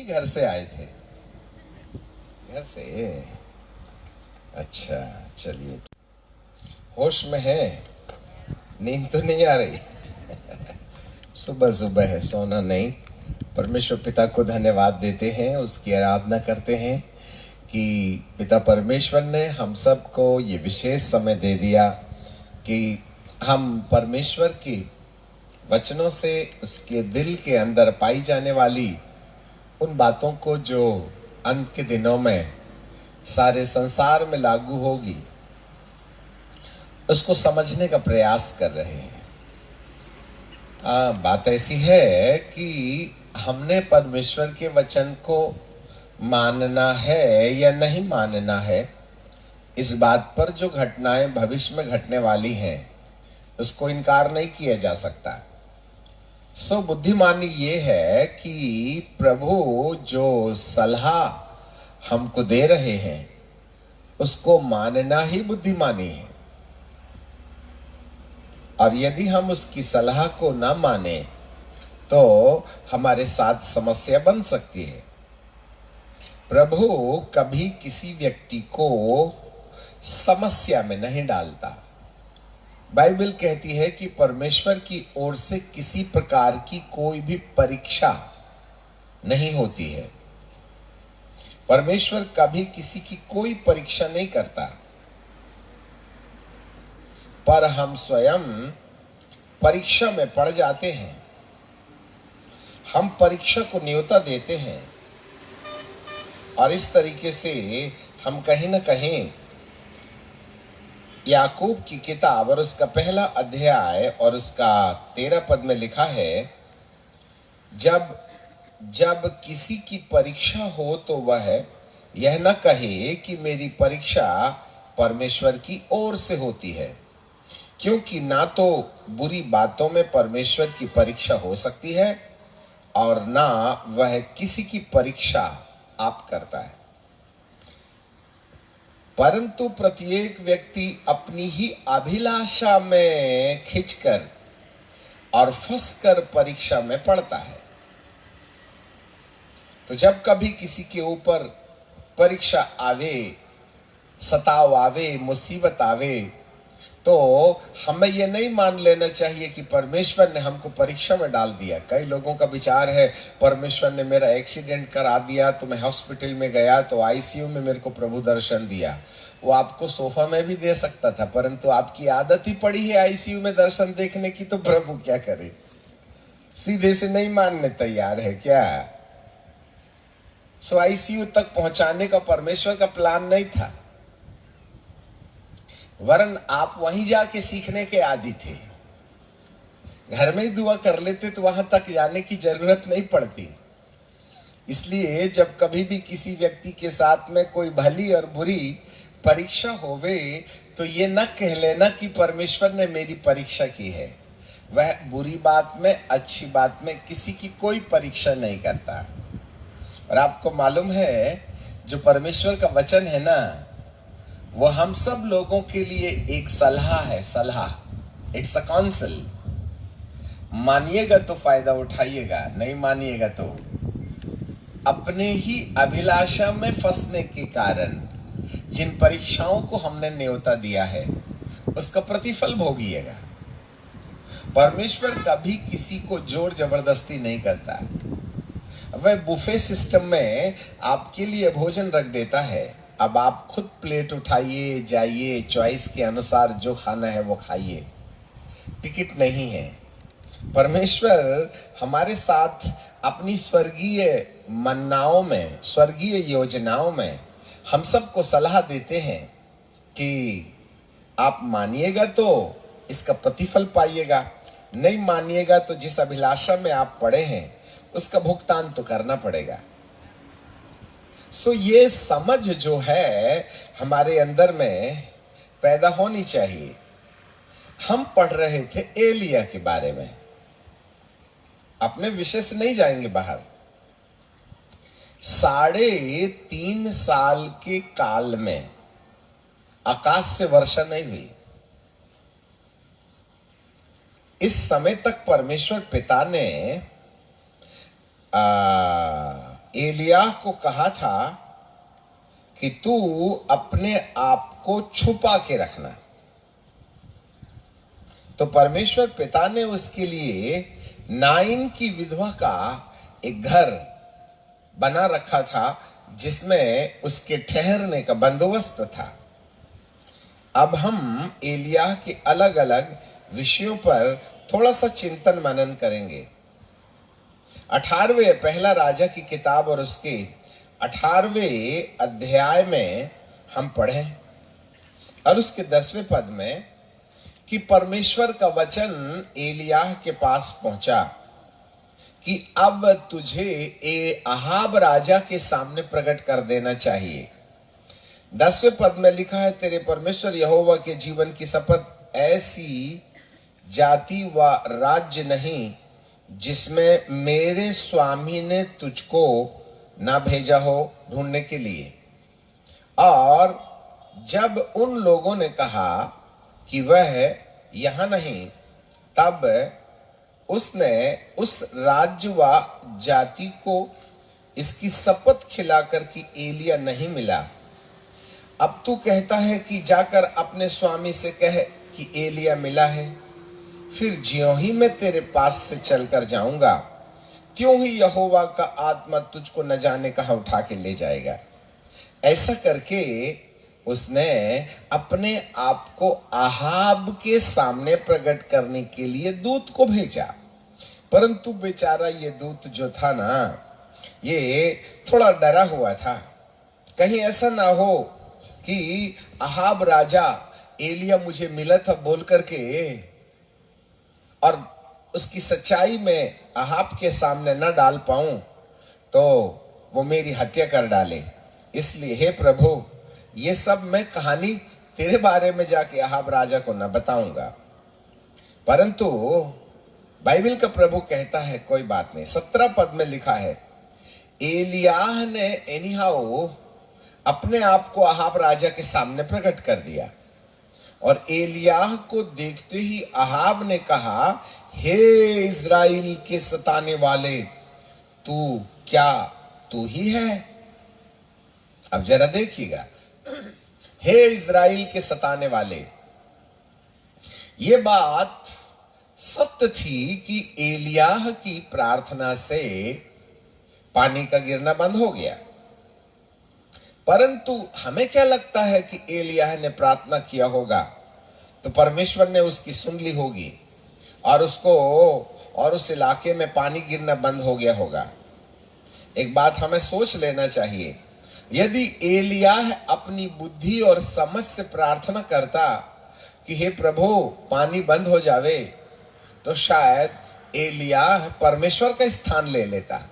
घर से आए थे? घर से? अच्छा, चलिए। होश में है? नींद तो नहीं आ रही? सुबह सुबह है, सोना नहीं। परमेश्वर पिता को धन्यवाद देते हैं, उसकी आराधना करते हैं कि पिता परमेश्वर ने हम सबको ये विशेष समय दे दिया कि हम परमेश्वर की वचनों से उसके दिल के अंदर पाई जाने वाली उन बातों को जो अंत के दिनों में सारे संसार में लागू होगी, उसको समझने का प्रयास कर रहे हैं। बात ऐसी है कि हमने परमेश्वर के वचन को मानना है या नहीं मानना है, इस बात पर जो घटनाएं भविष्य में घटने वाली हैं उसको इनकार नहीं किया जा सकता। सो बुद्धिमानी ये है कि प्रभु जो सलाह हमको दे रहे हैं उसको मानना ही बुद्धिमानी है। और यदि हम उसकी सलाह को ना माने तो हमारे साथ समस्या बन सकती है। प्रभु कभी किसी व्यक्ति को समस्या में नहीं डालता। बाइबल कहती है कि परमेश्वर की ओर से किसी प्रकार की कोई भी परीक्षा नहीं होती है। परमेश्वर कभी किसी की कोई परीक्षा नहीं करता, पर हम स्वयं परीक्षा में पड़ जाते हैं। हम परीक्षा को न्योता देते हैं और इस तरीके से हम कहीं ना कहीं याकूब की किताब और उसका पहला अध्याय और उसका 13 पद में लिखा है, जब जब किसी की परीक्षा हो तो वह यह न कहे कि मेरी परीक्षा परमेश्वर की ओर से होती है, क्योंकि ना तो बुरी बातों में परमेश्वर की परीक्षा हो सकती है और ना वह किसी की परीक्षा आप करता है, परंतु प्रत्येक व्यक्ति अपनी ही अभिलाषा में खिंचकर और फंसकर परीक्षा में पड़ता है। तो जब कभी किसी के ऊपर परीक्षा आवे, सताव आवे, मुसीबत आवे, तो हमें यह नहीं मान लेना चाहिए कि परमेश्वर ने हमको परीक्षा में डाल दिया। कई लोगों का विचार है, परमेश्वर ने मेरा एक्सीडेंट करा दिया तो मैं हॉस्पिटल में गया तो आईसीयू में मेरे को प्रभु दर्शन दिया। वो आपको सोफा में भी दे सकता था, परंतु आपकी आदत ही पड़ी है आईसीयू में दर्शन देखने की, तो प्रभु क्या करे? सीधे से नहीं मानने तैयार है क्या? सो आईसीयू तक पहुंचाने का परमेश्वर का प्लान नहीं था, वरन आप वहीं जाके सीखने के आदी थे। घर में ही दुआ कर लेते तो वहां तक जाने की जरूरत नहीं पड़ती। इसलिए जब कभी भी किसी व्यक्ति के साथ में कोई भली और बुरी परीक्षा होवे तो ये न कह लेना कि परमेश्वर ने मेरी परीक्षा की है। वह बुरी बात में, अच्छी बात में किसी की कोई परीक्षा नहीं करता। और आपको मालूम है, जो परमेश्वर का वचन है ना, वो हम सब लोगों के लिए एक सलाह है। सलाह, इट्स अ काउंसिल। मानिएगा तो फायदा उठाइएगा, नहीं मानिएगा तो अपने ही अभिलाषा में फंसने के कारण जिन परीक्षाओं को हमने न्योता दिया है उसका प्रतिफल भोगिएगा। परमेश्वर कभी किसी को जोर जबरदस्ती नहीं करता। वह बुफे सिस्टम में आपके लिए भोजन रख देता है, अब आप खुद प्लेट उठाइए, जाइए, चॉइस के अनुसार जो खाना है वो खाइए। टिकट नहीं है। परमेश्वर हमारे साथ अपनी स्वर्गीय मन्नाओं में, स्वर्गीय योजनाओं में हम सबको सलाह देते हैं कि आप मानिएगा तो इसका प्रतिफल पाइएगा, नहीं मानिएगा तो जिस अभिलाषा में आप पड़े हैं उसका भुगतान तो करना पड़ेगा। सो ये समझ जो है हमारे अंदर में पैदा होनी चाहिए। हम पढ़ रहे थे एलिया के बारे में, अपने विषय से नहीं जाएंगे बाहर। 3.5 साल के काल में आकाश से वर्षा नहीं हुई। इस समय तक परमेश्वर पिता ने एलिय्याह को कहा था कि तू अपने आप को छुपा के रखना। तो परमेश्वर पिता ने उसके लिए नाइन की विधवा का एक घर बना रखा था जिसमें उसके ठहरने का बंदोबस्त था। अब हम एलिय्याह के अलग अलग विषयों पर थोड़ा सा चिंतन मनन करेंगे। 18वें पहला राजा की किताब और उसके 18वें अध्याय में हम पढ़े और उसके 10वें पद में कि परमेश्वर का वचन एलिय्याह के पास पहुंचा कि अब तुझे अहाब राजा के सामने प्रकट कर देना चाहिए। 10वें पद में लिखा है, तेरे परमेश्वर यहोवा के जीवन की शपथ, ऐसी जाति व राज्य नहीं जिसमें मेरे स्वामी ने तुझको ना भेजा हो ढूंढने के लिए। और जब उन लोगों ने कहा कि वह यहां नहीं, तब उसने उस राज्य व जाति को इसकी शपथ खिलाकर कि एलिय्याह नहीं मिला। अब तू कहता है कि जाकर अपने स्वामी से कह कि एलिय्याह मिला है, फिर ज्यों ही मैं तेरे पास से चलकर जाऊंगा त्यों ही यहोवा का आत्मा तुझको न जाने कहां उठा के ले जाएगा। ऐसा करके उसने अपने आप को अहाब के सामने प्रकट करने के लिए दूत को भेजा, परंतु बेचारा ये दूत जो था ना, ये थोड़ा डरा हुआ था। कहीं ऐसा ना हो कि अहाब राजा एलिय्याह मुझे मिला था बोल करके और उसकी सच्चाई में अहाब के सामने न डाल पाऊं तो वो मेरी हत्या कर डाले। इसलिए हे प्रभु, ये सब मैं कहानी तेरे बारे में जाके अहाब राजा को न बताऊंगा। परंतु बाइबल का प्रभु कहता है कोई बात नहीं। 17 पद में लिखा है, एलिय्याह ने एनीहाउ अपने आप को अहाब राजा के सामने प्रकट कर दिया और एलिय्याह को देखते ही अहाब ने कहा, हे इज़राइल के सताने वाले, तू क्या तू ही है? अब जरा देखिएगा, हे इज़राइल के सताने वाले, ये बात सत्य थी कि एलिय्याह की प्रार्थना से पानी का गिरना बंद हो गया। परंतु हमें क्या लगता है कि एलिय्याह ने प्रार्थना किया होगा तो परमेश्वर ने उसकी सुन ली होगी और उसको और उस इलाके में पानी गिरना बंद हो गया होगा। एक बात हमें सोच लेना चाहिए, यदि एलिय्याह अपनी बुद्धि और समझ से प्रार्थना करता कि हे प्रभु पानी बंद हो जावे, तो शायद एलिय्याह परमेश्वर का स्थान ले लेता,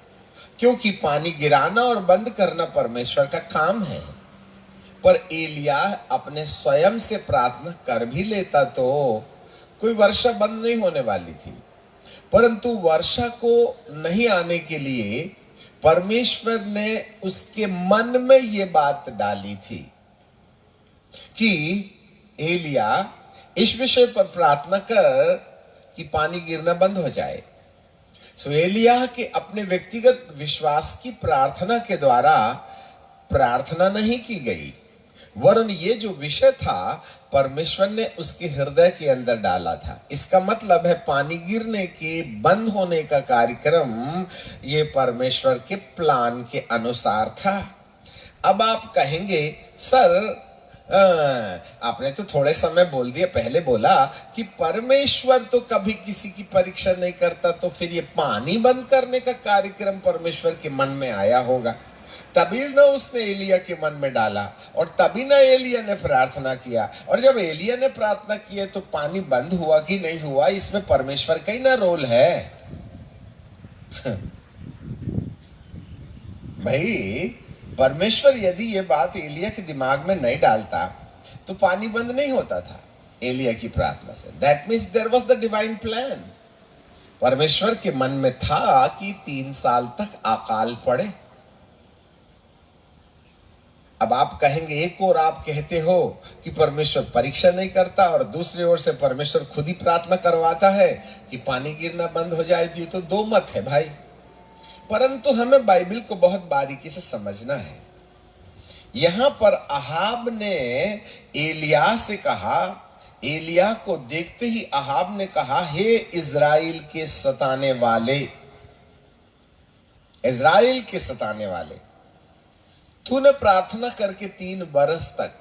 क्योंकि पानी गिराना और बंद करना परमेश्वर का काम है। पर एलिय्याह अपने स्वयं से प्रार्थना कर भी लेता तो कोई वर्षा बंद नहीं होने वाली थी। परंतु वर्षा को नहीं आने के लिए परमेश्वर ने उसके मन में ये बात डाली थी कि एलिय्याह इस विषय पर प्रार्थना कर कि पानी गिरना बंद हो जाए। सो एलिय्याह के अपने व्यक्तिगत विश्वास की प्रार्थना के द्वारा प्रार्थना नहीं की गई, वरन ये जो विषय था परमेश्वर ने उसके हृदय के अंदर डाला था। इसका मतलब है पानी गिरने के बंद होने का कार्यक्रम ये परमेश्वर के प्लान के अनुसार था। अब आप कहेंगे, सर आपने तो थोड़े समय बोल दिया, पहले बोला कि परमेश्वर तो कभी किसी की परीक्षा नहीं करता, तो फिर ये पानी बंद करने का कार्यक्रम परमेश्वर के मन में आया होगा, तभी ना उसने एलिय्याह के मन में डाला और तभी ना एलिय्याह ने प्रार्थना किया। और जब एलिय्याह ने प्रार्थना की तो पानी बंद हुआ कि नहीं हुआ, इसमें परमेश्वर का ही ना रोल है। भाई परमेश्वर यदि ये बात एलिय्याह के दिमाग में नहीं डालता तो पानी बंद नहीं होता था एलिय्याह की प्रार्थना से। That means there was the divine plan. परमेश्वर के मन में था कि 3 साल तक अकाल पड़े। अब आप कहेंगे, एक और आप कहते हो कि परमेश्वर परीक्षा नहीं करता और दूसरी ओर से परमेश्वर खुद ही प्रार्थना करवाता है कि पानी गिरना बंद हो जाए। ये तो दो मत है भाई। परंतु हमें बाइबल को बहुत बारीकी से समझना है। यहां पर अहाब ने एलिय्याह से कहा, एलिय्याह को देखते ही अहाब ने कहा, हे इज़राइल के सताने वाले, इज़राइल के सताने वाले, तूने प्रार्थना करके 3 बरस तक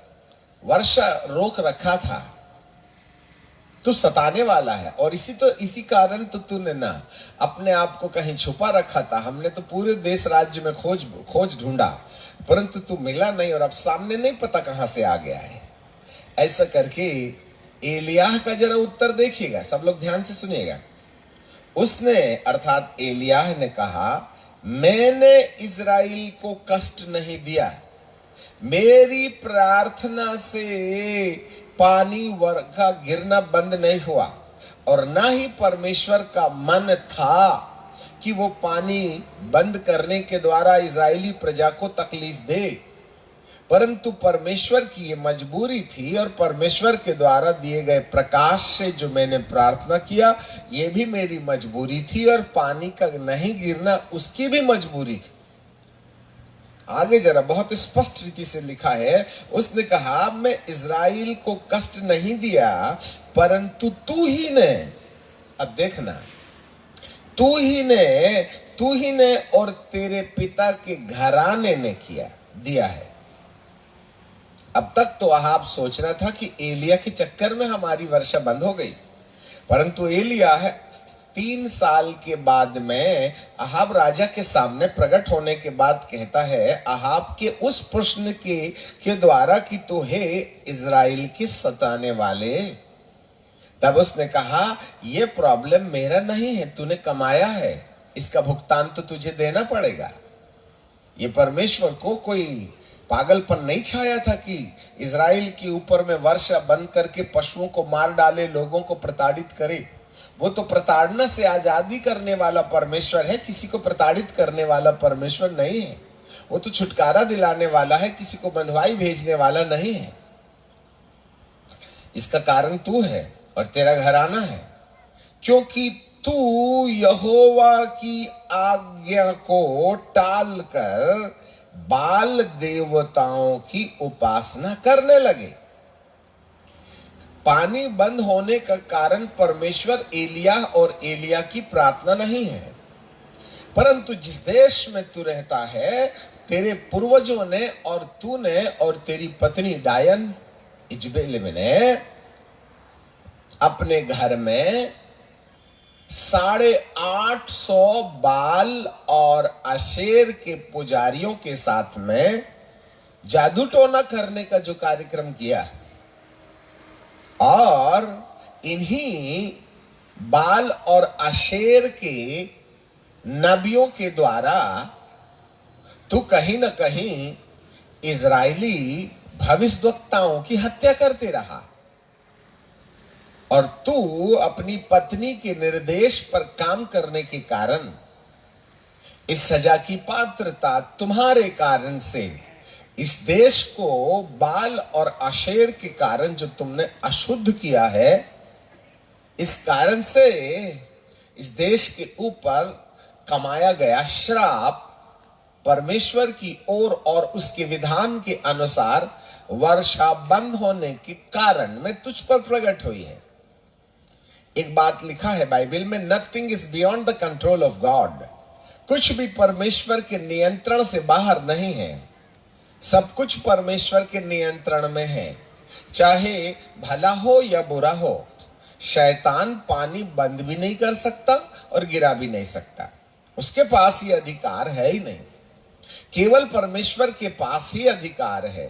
वर्षा रोक रखा था, तू सताने वाला है। और इसी कारण तो तूने ना अपने आप को कहीं छुपा रखा था। हमने तो पूरे देश राज्य में खोज ढूंढा, परंतु तू मिला नहीं, और अब सामने नहीं पता कहां से आ गया है। ऐसा करके एलिय्याह का जरा उत्तर देखिएगा, सब लोग ध्यान से सुनिएगा। उसने अर्थात एलिय्याह ने कहा, मैंने इज़राइल को कष्ट नहीं दिया, मेरी प्रार्थना से पानी वर्षा गिरना बंद नहीं हुआ, और ना ही परमेश्वर का मन था कि वो पानी बंद करने के द्वारा इज़राइली प्रजा को तकलीफ दे, परंतु परमेश्वर की ये मजबूरी थी, और परमेश्वर के द्वारा दिए गए प्रकाश से जो मैंने प्रार्थना किया, ये भी मेरी मजबूरी थी, और पानी का नहीं गिरना उसकी भी मजबूरी थी। आगे जरा बहुत स्पष्ट रीति से लिखा है, उसने कहा, मैं इज़राइल को कष्ट नहीं दिया, परंतु तू ही ने, अब देखना, तू ही ने और तेरे पिता के घराने ने दिया है। अब तक तो अहाब सोच रहा था कि एलिय्याह के चक्कर में हमारी वर्षा बंद हो गई, परंतु एलिय्याह 3 साल के बाद में अहाब राजा के सामने प्रकट होने के बाद कहता है अहाब के उस प्रश्न के द्वारा कि तू है इज़राइल के सताने वाले। तब उसने कहा, ये प्रॉब्लम मेरा नहीं है, तूने कमाया है, इसका भुगतान तो तुझे देना पड़ेगा। ये परमेश्वर को कोई पागलपन नहीं छाया था कि इज़राइल के ऊपर में वर्षा बंद करके पशुओं को मार डाले, लोगों को प्रताड़ित करे। वो तो प्रताड़ना से आजादी करने वाला परमेश्वर है, किसी को प्रताड़ित करने वाला परमेश्वर नहीं है। वो तो छुटकारा दिलाने वाला है, किसी को बंधुआई भेजने वाला नहीं है। इसका कारण तू है और तेरा घराना है, क्योंकि तू यहोवा की आज्ञा को टालकर बाल देवताओं की उपासना करने लगे। पानी बंद होने का कारण परमेश्वर एलिय्याह और एलिय्याह की प्रार्थना नहीं है, परंतु जिस देश में तू रहता है, तेरे पूर्वजों ने और तूने और तेरी पत्नी डायन इजबेल ने अपने घर में 850 बाल और अशेर के पुजारियों के साथ में जादू टोना करने का जो कार्यक्रम किया, और इन्हीं बाल और अशेर के नबियों के द्वारा तू कहीं ना कहीं इजरायली भविष्यवक्ताओं की हत्या करते रहा, और तू अपनी पत्नी के निर्देश पर काम करने के कारण इस सजा की पात्रता तुम्हारे कारण से, इस देश को बाल और आशेर के कारण जो तुमने अशुद्ध किया है, इस कारण से इस देश के ऊपर कमाया गया श्राप परमेश्वर की ओर और उसके विधान के अनुसार वर्षा बंद होने के कारण में तुझ पर प्रकट हुई है। एक बात लिखा है बाइबल में, nothing is beyond the control of God. कुछ भी परमेश्वर के नियंत्रण से बाहर नहीं है, सब कुछ परमेश्वर के नियंत्रण में है, चाहे भला हो या बुरा हो। शैतान पानी बंद भी नहीं कर सकता और गिरा भी नहीं सकता, उसके पास ये अधिकार है ही नहीं। केवल परमेश्वर के पास ही अधिकार है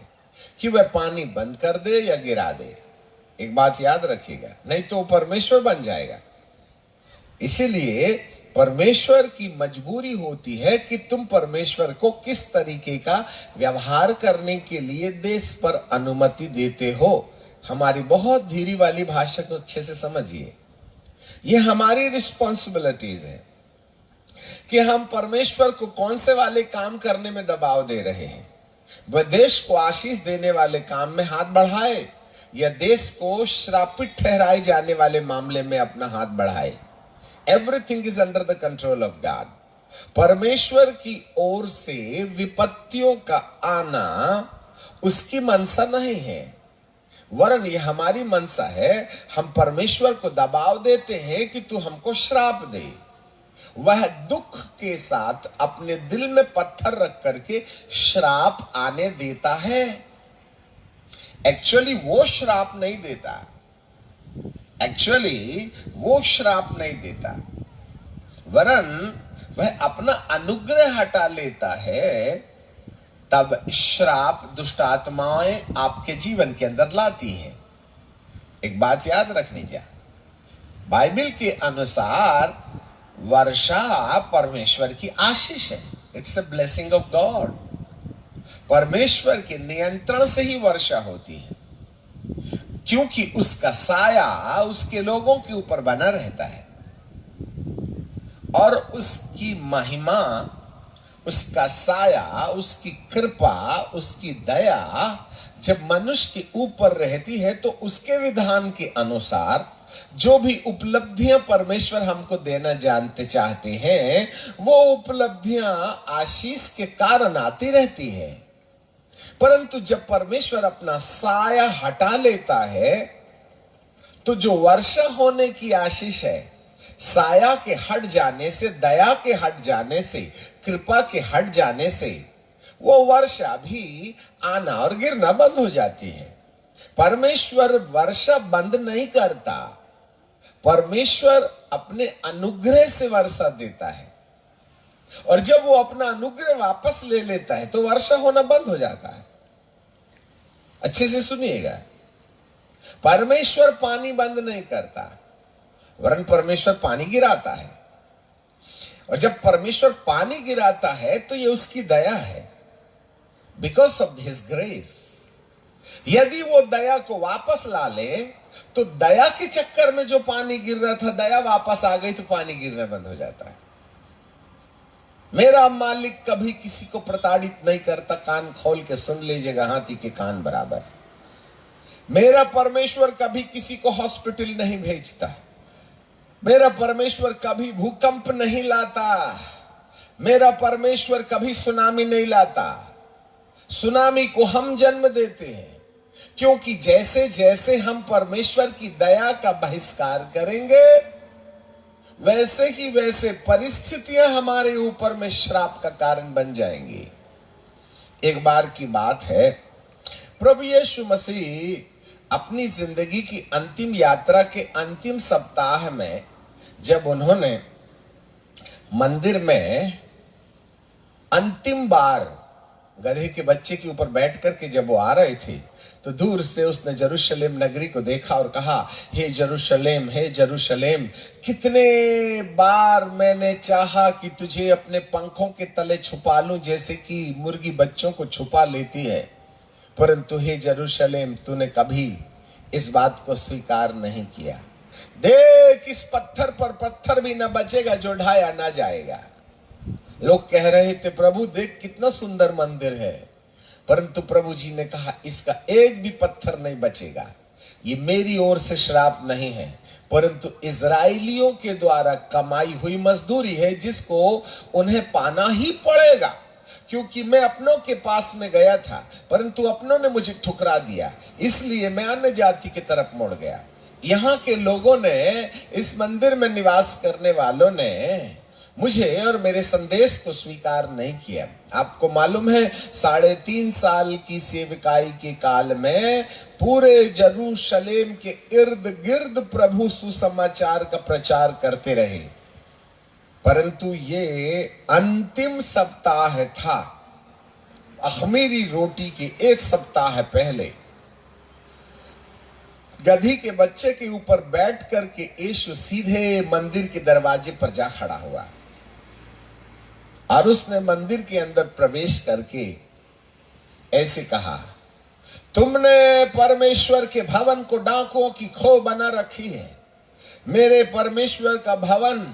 कि वह पानी बंद कर दे या गिरा दे। एक बात याद रखिएगा, नहीं तो परमेश्वर बन जाएगा। इसीलिए परमेश्वर की मजबूरी होती है कि तुम परमेश्वर को किस तरीके का व्यवहार करने के लिए देश पर अनुमति देते हो। हमारी बहुत धीरे वाली भाषा को अच्छे से समझिए। ये हमारी रिस्पॉन्सिबिलिटीज है कि हम परमेश्वर को कौन से वाले काम करने में दबाव दे रहे हैं। वह देश को आशीष देने वाले काम में हाथ बढ़ाए या देश को श्रापित ठहराए जाने वाले मामले में अपना हाथ बढ़ाए। Everything is under the control of God. परमेश्वर की ओर से विपत्तियों का आना उसकी मनसा नहीं है, वरन ये हमारी मनसा है। हम परमेश्वर को दबाव देते हैं कि तू हमको श्राप दे। वह दुख के साथ अपने दिल में पत्थर रख करके श्राप आने देता है। एक्चुअली वो श्राप नहीं देता, वरन वह अपना अनुग्रह हटा लेता है, तब श्राप दुष्ट आत्माएं आपके जीवन के अंदर लाती हैं। एक बात याद रखनी चाहिए, बाइबल के अनुसार वर्षा परमेश्वर की आशीष है। It's a blessing of God. परमेश्वर के नियंत्रण से ही वर्षा होती है, क्योंकि उसका साया उसके लोगों के ऊपर बना रहता है और उसकी महिमा, उसका साया, उसकी कृपा, उसकी दया जब मनुष्य के ऊपर रहती है तो उसके विधान के अनुसार जो भी उपलब्धियां परमेश्वर हमको देना जानते चाहते हैं, वो उपलब्धियां आशीष के कारण आती रहती है। परंतु जब परमेश्वर अपना साया हटा लेता है तो जो वर्षा होने की आशीष है, साया के हट जाने से, दया के हट जाने से, कृपा के हट जाने से, वो वर्षा भी आना और गिरना बंद हो जाती है। परमेश्वर वर्षा बंद नहीं करता, परमेश्वर अपने अनुग्रह से वर्षा देता है, और जब वो अपना अनुग्रह वापस ले लेता है तो वर्षा होना बंद हो जाता है। अच्छे से सुनिएगा, परमेश्वर पानी बंद नहीं करता, वरन परमेश्वर पानी गिराता है। और जब परमेश्वर पानी गिराता है तो ये उसकी दया है, बिकॉज ऑफ हिज ग्रेस। यदि वो दया को वापस ला ले तो दया के चक्कर में जो पानी गिर रहा था, दया वापस आ गई तो पानी गिरना बंद हो जाता है। मेरा मालिक कभी किसी को प्रताड़ित नहीं करता, कान खोल के सुन लीजिएगा, हाथी के कान बराबर। मेरा परमेश्वर कभी किसी को हॉस्पिटल नहीं भेजता, मेरा परमेश्वर कभी भूकंप नहीं लाता, मेरा परमेश्वर कभी सुनामी नहीं लाता। सुनामी को हम जन्म देते हैं, क्योंकि जैसे जैसे हम परमेश्वर की दया का बहिष्कार करेंगे, वैसे ही वैसे परिस्थितियां हमारे ऊपर में श्राप का कारण बन जाएंगी। एक बार की बात है, प्रभु यीशु मसीह अपनी जिंदगी की अंतिम यात्रा के अंतिम सप्ताह में जब उन्होंने मंदिर में अंतिम बार गधे के बच्चे के ऊपर बैठ करके जब वो आ रहे थे, तो दूर से उसने यरूशलेम नगरी को देखा और कहा, हे यरूशलेम, हे यरूशलेम, कितने बार मैंने चाहा कि तुझे अपने पंखों के तले छुपा लूं, जैसे कि मुर्गी बच्चों को छुपा लेती है, परंतु हे यरूशलेम, तूने कभी इस बात को स्वीकार नहीं किया। देख, इस पत्थर पर पत्थर भी न बचेगा जो ढाया ना जाएगा। लोग कह रहे थे, प्रभु देख कितना सुंदर मंदिर है, परंतु प्रभु जी ने कहा, इसका एक भी पत्थर नहीं बचेगा। ये मेरी ओर से श्राप नहीं है, परंतु इजराइलियों के द्वारा कमाई हुई मजदूरी है, जिसको उन्हें पाना ही पड़ेगा। क्योंकि मैं अपनों के पास में गया था, परंतु अपनों ने मुझे ठुकरा दिया, इसलिए मैं अन्य जाति की तरफ मुड़ गया। यहाँ के लोगों ने, इस मंदिर में निवास करने वालों ने मुझे और मेरे संदेश को स्वीकार नहीं किया। आपको मालूम है, 3.5 साल की सेवकाई के काल में पूरे यरूशलेम के इर्द गिर्द प्रभु सुसमाचार का प्रचार करते रहे, परंतु ये अंतिम सप्ताह था, अखमीरी रोटी के 1 सप्ताह पहले गधी के बच्चे के ऊपर बैठ करके यीशु सीधे मंदिर के दरवाजे पर जा खड़ा हुआ और उसने मंदिर के अंदर प्रवेश करके ऐसे कहा, तुमने परमेश्वर के भवन को डाकुओं की खो बना रखी है। मेरे परमेश्वर का भवन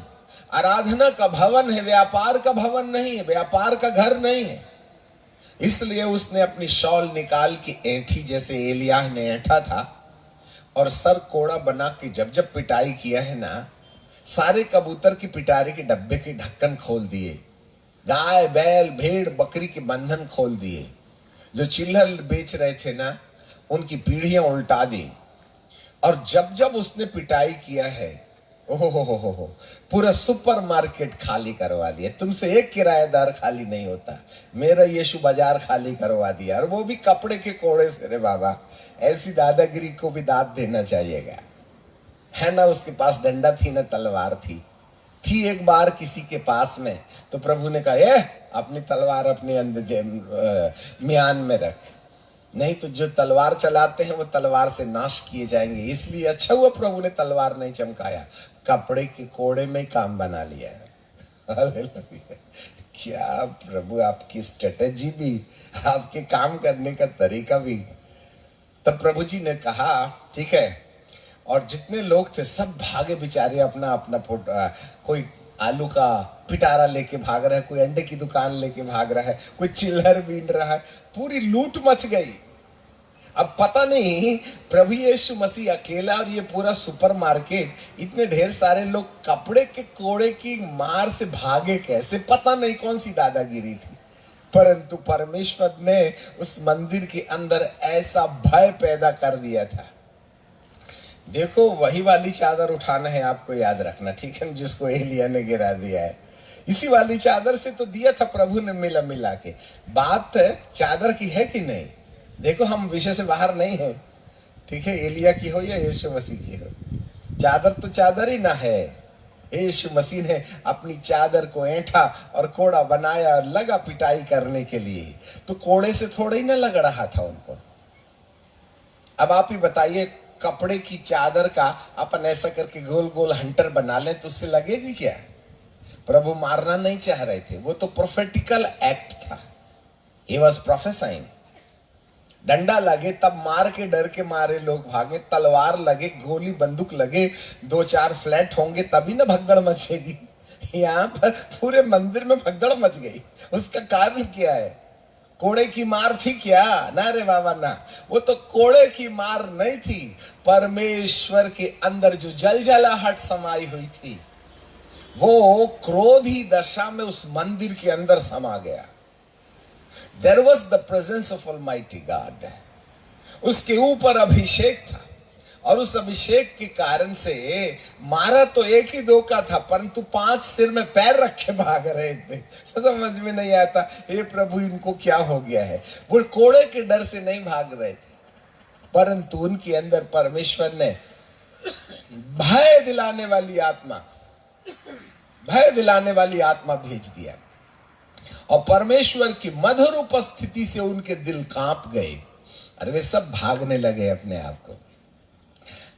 आराधना का भवन है, व्यापार का भवन नहीं है, व्यापार का घर नहीं है। इसलिए उसने अपनी शॉल निकाल के ऐंठी, जैसे एलियाह ने ऐंठा था, और सर कोड़ा बना के जब जब पिटाई किया है ना, सारे कबूतर की पिटारे के डब्बे के ढक्कन खोल दिए गाय बैल भेड़ बकरी के बंधन खोल दिए, जो चिल्हर बेच रहे थे ना उनकी पीढ़ियां उल्टा दी। और जब जब उसने पिटाई किया है, ओहो हो, पूरा सुपर मार्केट खाली करवा दिया। तुमसे एक किराएदार खाली नहीं होता, मेरा यीशु बाजार खाली करवा दिया, और वो भी कपड़े के कोड़े से। रे बाबा, ऐसी दादागिरी को भी दाद देना चाहिएगा, है ना। उसके पास डंडा थी ना तलवार थी एक बार किसी के पास में, तो प्रभु ने कहा अपनी तलवार अपने अंदर म्यान में रख, नहीं तो जो तलवार चलाते हैं वो तलवार से नाश किए जाएंगे। इसलिए अच्छा हुआ प्रभु ने तलवार नहीं चमकाया, कपड़े के कोड़े में काम बना लिया। क्या प्रभु, आपकी स्ट्रेटेजी भी, आपके काम करने का तरीका भी। तब प्रभु जी ने कहा ठीक है, और जितने लोग थे सब भागे बेचारे अपना अपना कोई आलू का पिटारा लेके भाग रहा है, कोई अंडे की दुकान लेके भाग रहा है, कोई चिल्लर बीन रहा है, पूरी लूट मच गई। अब पता नहीं प्रभु यीशु मसीह अकेला और ये पूरा सुपर मार्केट, इतने ढेर सारे लोग कपड़े के कोड़े की मार से भागे कैसे, पता नहीं कौन सी दादागिरी थी। परंतु परमेश्वर ने उस मंदिर के अंदर ऐसा भय पैदा कर दिया था। देखो, वही वाली चादर उठाना है आपको, याद रखना, ठीक है, जिसको एलिया ने गिरा दिया है। इसी वाली चादर से तो दिया था प्रभु ने मिला मिला के। बात चादर की है कि नहीं? देखो, हम विषय से बाहर नहीं है, ठीक है, एलिया की हो या यीशु मसीह की हो, चादर तो चादर ही ना है। यीशु मसीह ने अपनी चादर को ऐंठा और कोड़ा बनाया और लगा पिटाई करने के लिए, तो कोड़े से थोड़ा ही ना लग रहा था उनको। अब आप ही बताइए, कपड़े की चादर का अपन ऐसा करके गोल गोल हंटर बना लें तो उससे लगेगी क्या? प्रभु मारना नहीं चाह रहे थे, वो तो प्रोफेटिकल एक्ट था। He was prophesying। डंडा लगे तब मार के डर के मारे लोग भागे, तलवार लगे, गोली बंदूक लगे, 2-4 फ्लैट होंगे तभी ना भगदड़ मचेगी। यहाँ पर पूरे मंदिर में भगदड़ मच गई। उसका कारण क्या है? कोड़े की मार थी क्या? ना रे बाबा ना, वो तो कोड़े की मार नहीं थी, परमेश्वर के अंदर जो जलजलाहट समाई हुई थी, वो क्रोधी दशा में उस मंदिर के अंदर समा गया। There was the presence of Almighty God। उसके ऊपर अभिषेक था, और उस अभिषेक के कारण से मारा तो एक ही 2 का था, परंतु 5 सिर में पैर रखे भाग रहे थे। समझ में नहीं आता, हे प्रभु इनको क्या हो गया है। वो कोड़े के डर से नहीं भाग रहे थे, परंतु उनके अंदर परमेश्वर ने भय दिलाने वाली आत्मा भेज दिया, और परमेश्वर की मधुर उपस्थिति से उनके दिल कांप गए, और वे सब भागने लगे अपने आप को।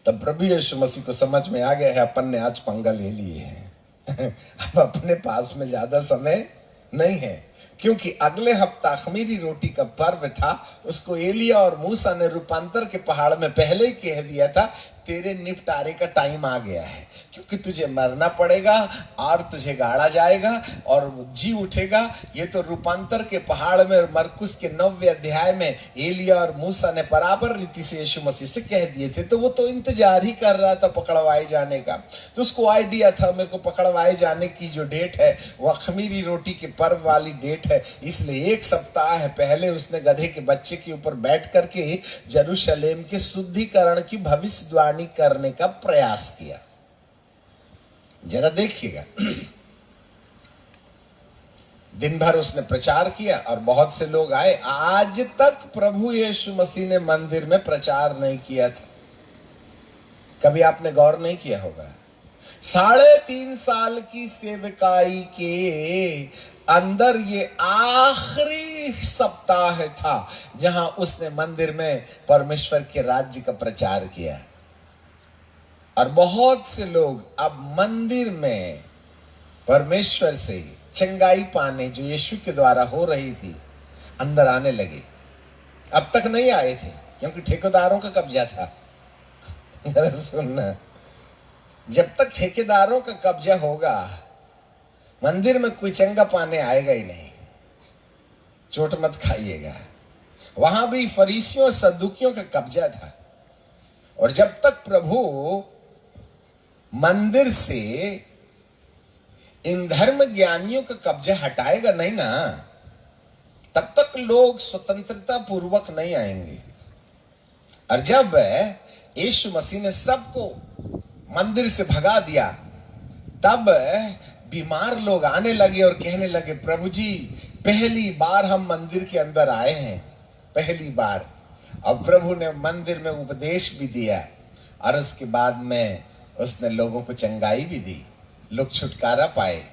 तब प्रभु यीशु मसीह को समझ में आ गया है, अपन ने आज पंगा ले लिए हैं। अब अपने पास में ज्यादा समय नहीं है, क्योंकि अगले हफ्ता खमीरी रोटी का पर्व था। उसको एलिया और मूसा ने रूपांतर के पहाड़ में पहले ही कह दिया था, तेरे निपटारे का टाइम आ गया है, क्योंकि तुझे मरना पड़ेगा और तुझे गाड़ा जाएगा और जी उठेगा। ये तो रूपांतर के पहाड़ में मरकुस के 9वें अध्याय में एलिया और मूसा ने बराबर रीति से यीशु मसीह से कह दिए थे। तो वो तो इंतजार ही कर रहा था पकड़वाए जाने का। तो उसको आइडिया था, मेरे को पकड़वाए जाने की जो डेट है वह खमीरी रोटी के पर्व वाली डेट है, इसलिए 1 सप्ताह पहले उसने गधे के बच्चे के ऊपर बैठ करके यरूशलेम के शुद्धिकरण की भविष्यवाणी करने का प्रयास किया। जरा देखिएगा, दिन भर उसने प्रचार किया और बहुत से लोग आए। आज तक प्रभु यीशु मसीह ने मंदिर में प्रचार नहीं किया था। कभी आपने गौर नहीं किया होगा, 3.5 साल की सेवकाई के अंदर ये आखिरी सप्ताह था जहां उसने मंदिर में परमेश्वर के राज्य का प्रचार किया। और बहुत से लोग अब मंदिर में परमेश्वर से चंगाई पाने जो यीशु के द्वारा हो रही थी अंदर आने लगे। अब तक नहीं आए थे क्योंकि ठेकेदारों का कब्जा था। जरा सुनना, जब तक ठेकेदारों का कब्जा होगा मंदिर में कोई चंगा पाने आएगा ही नहीं। चोट मत खाइएगा, वहां भी फरीसियों और सद्दुकियों का कब्जा था। और जब तक प्रभु मंदिर से इन धर्म ज्ञानियों का कब्जा हटाएगा नहीं ना, तब तक लोग स्वतंत्रता पूर्वक नहीं आएंगे। और जब यीशु मसीह ने सबको मंदिर से भगा दिया, तब बीमार लोग आने लगे और कहने लगे, प्रभु जी पहली बार हम मंदिर के अंदर आए हैं, पहली बार। और प्रभु ने मंदिर में उपदेश भी दिया और उसके बाद में उसने लोगों को चंगाई भी दी, लोग छुटकारा पाए।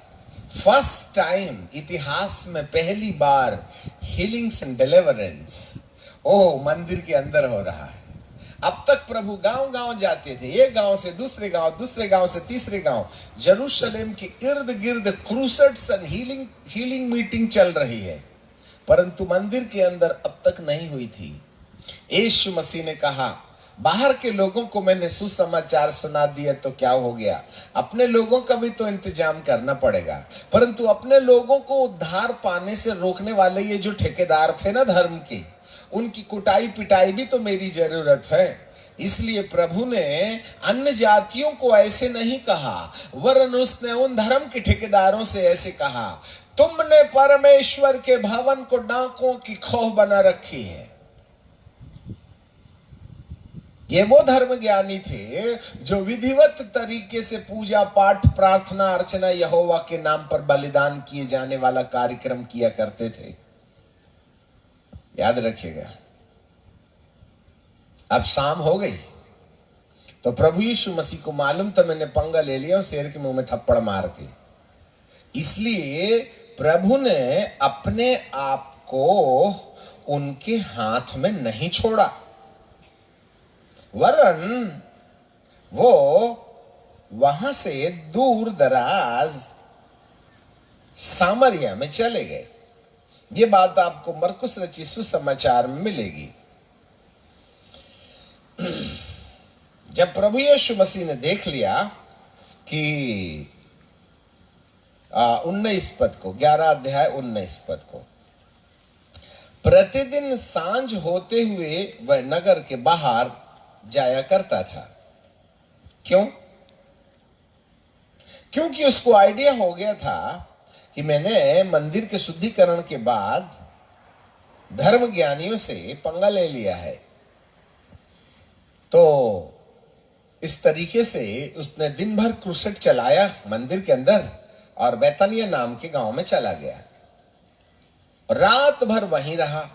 फर्स्ट टाइम इतिहास में पहली बार हीलिंग्स एंड डिलीवरेंस मंदिर के अंदर हो रहा है। अब तक प्रभु गांव गांव जाते थे, एक गांव से दूसरे गांव, दूसरे गांव से तीसरे गांव। यरूशलेम के इर्द गिर्द क्रूसेड्स एंड हीलिंग मीटिंग चल रही है, परंतु मंदिर के अंदर अब तक नहीं हुई थी। यीशु मसीह ने कहा, बाहर के लोगों को मैंने सुसमाचार सुना दिया तो क्या हो गया, अपने लोगों का भी तो इंतजाम करना पड़ेगा। परंतु अपने लोगों को उद्धार पाने से रोकने वाले ये जो ठेकेदार थे ना धर्म के, उनकी कुटाई पिटाई भी तो मेरी जरूरत है। इसलिए प्रभु ने अन्य जातियों को ऐसे नहीं कहा, वरन उसने उन धर्म के ठेकेदारों से ऐसे कहा, तुमने परमेश्वर के भवन को डाकों की खौफ बना रखी है। ये वो धर्म ज्ञानी थे जो विधिवत तरीके से पूजा पाठ, प्रार्थना, अर्चना, यहोवा के नाम पर बलिदान किए जाने वाला कार्यक्रम किया करते थे। याद रखिएगा। अब शाम हो गई तो प्रभु यीशु मसीह को मालूम था मैंने पंगा ले लिया और शेर के मुंह में थप्पड़ मार के। इसलिए प्रभु ने अपने आप को उनके हाथ में नहीं छोड़ा, वरन वो वहां से दूर दराज सामरिया में चले गए। ये बात आपको मरकुस रचित सुसमाचार में मिलेगी। जब प्रभु यीशु मसीह ने देख लिया कि 19 पद को, 11 अध्याय 19 पद को, प्रतिदिन सांझ होते हुए वह नगर के बाहर जाया करता था। क्यों? क्योंकि उसको आइडिया हो गया था कि मैंने मंदिर के शुद्धिकरण के बाद धर्म ज्ञानियों से पंगा ले लिया है। तो इस तरीके से उसने दिन भर क्रूसेड चलाया मंदिर के अंदर और बैतनिया नाम के गांव में चला गया, रात भर वहीं रहा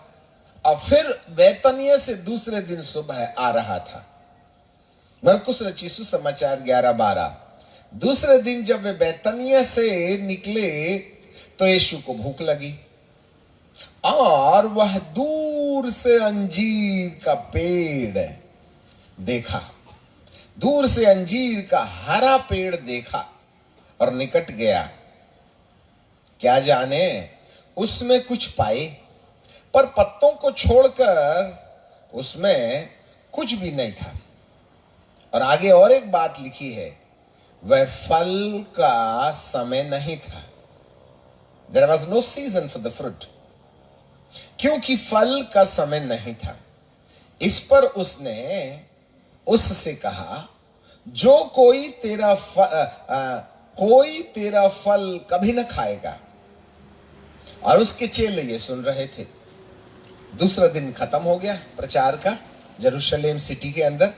और फिर बैतनिया से दूसरे दिन सुबह आ रहा था। मरकुस रचित सुसमाचार 11-12। दूसरे दिन जब वे बैतनिया से निकले तो यीशु को भूख लगी और वह दूर से अंजीर का पेड़ देखा, दूर से अंजीर का हरा पेड़ देखा और निकट गया। क्या जाने उसमें कुछ पाए, पर पत्तों को छोड़कर उसमें कुछ भी नहीं था। और आगे और एक बात लिखी है, वह फल का समय नहीं था। There was no season for the fruit. क्योंकि फल का समय नहीं था। इस पर उसने उससे कहा, जो कोई तेरा फल कभी न खाएगा। और उसके चेले ये सुन रहे थे। दूसरा दिन खत्म हो गया प्रचार का यरूशलेम सिटी के अंदर,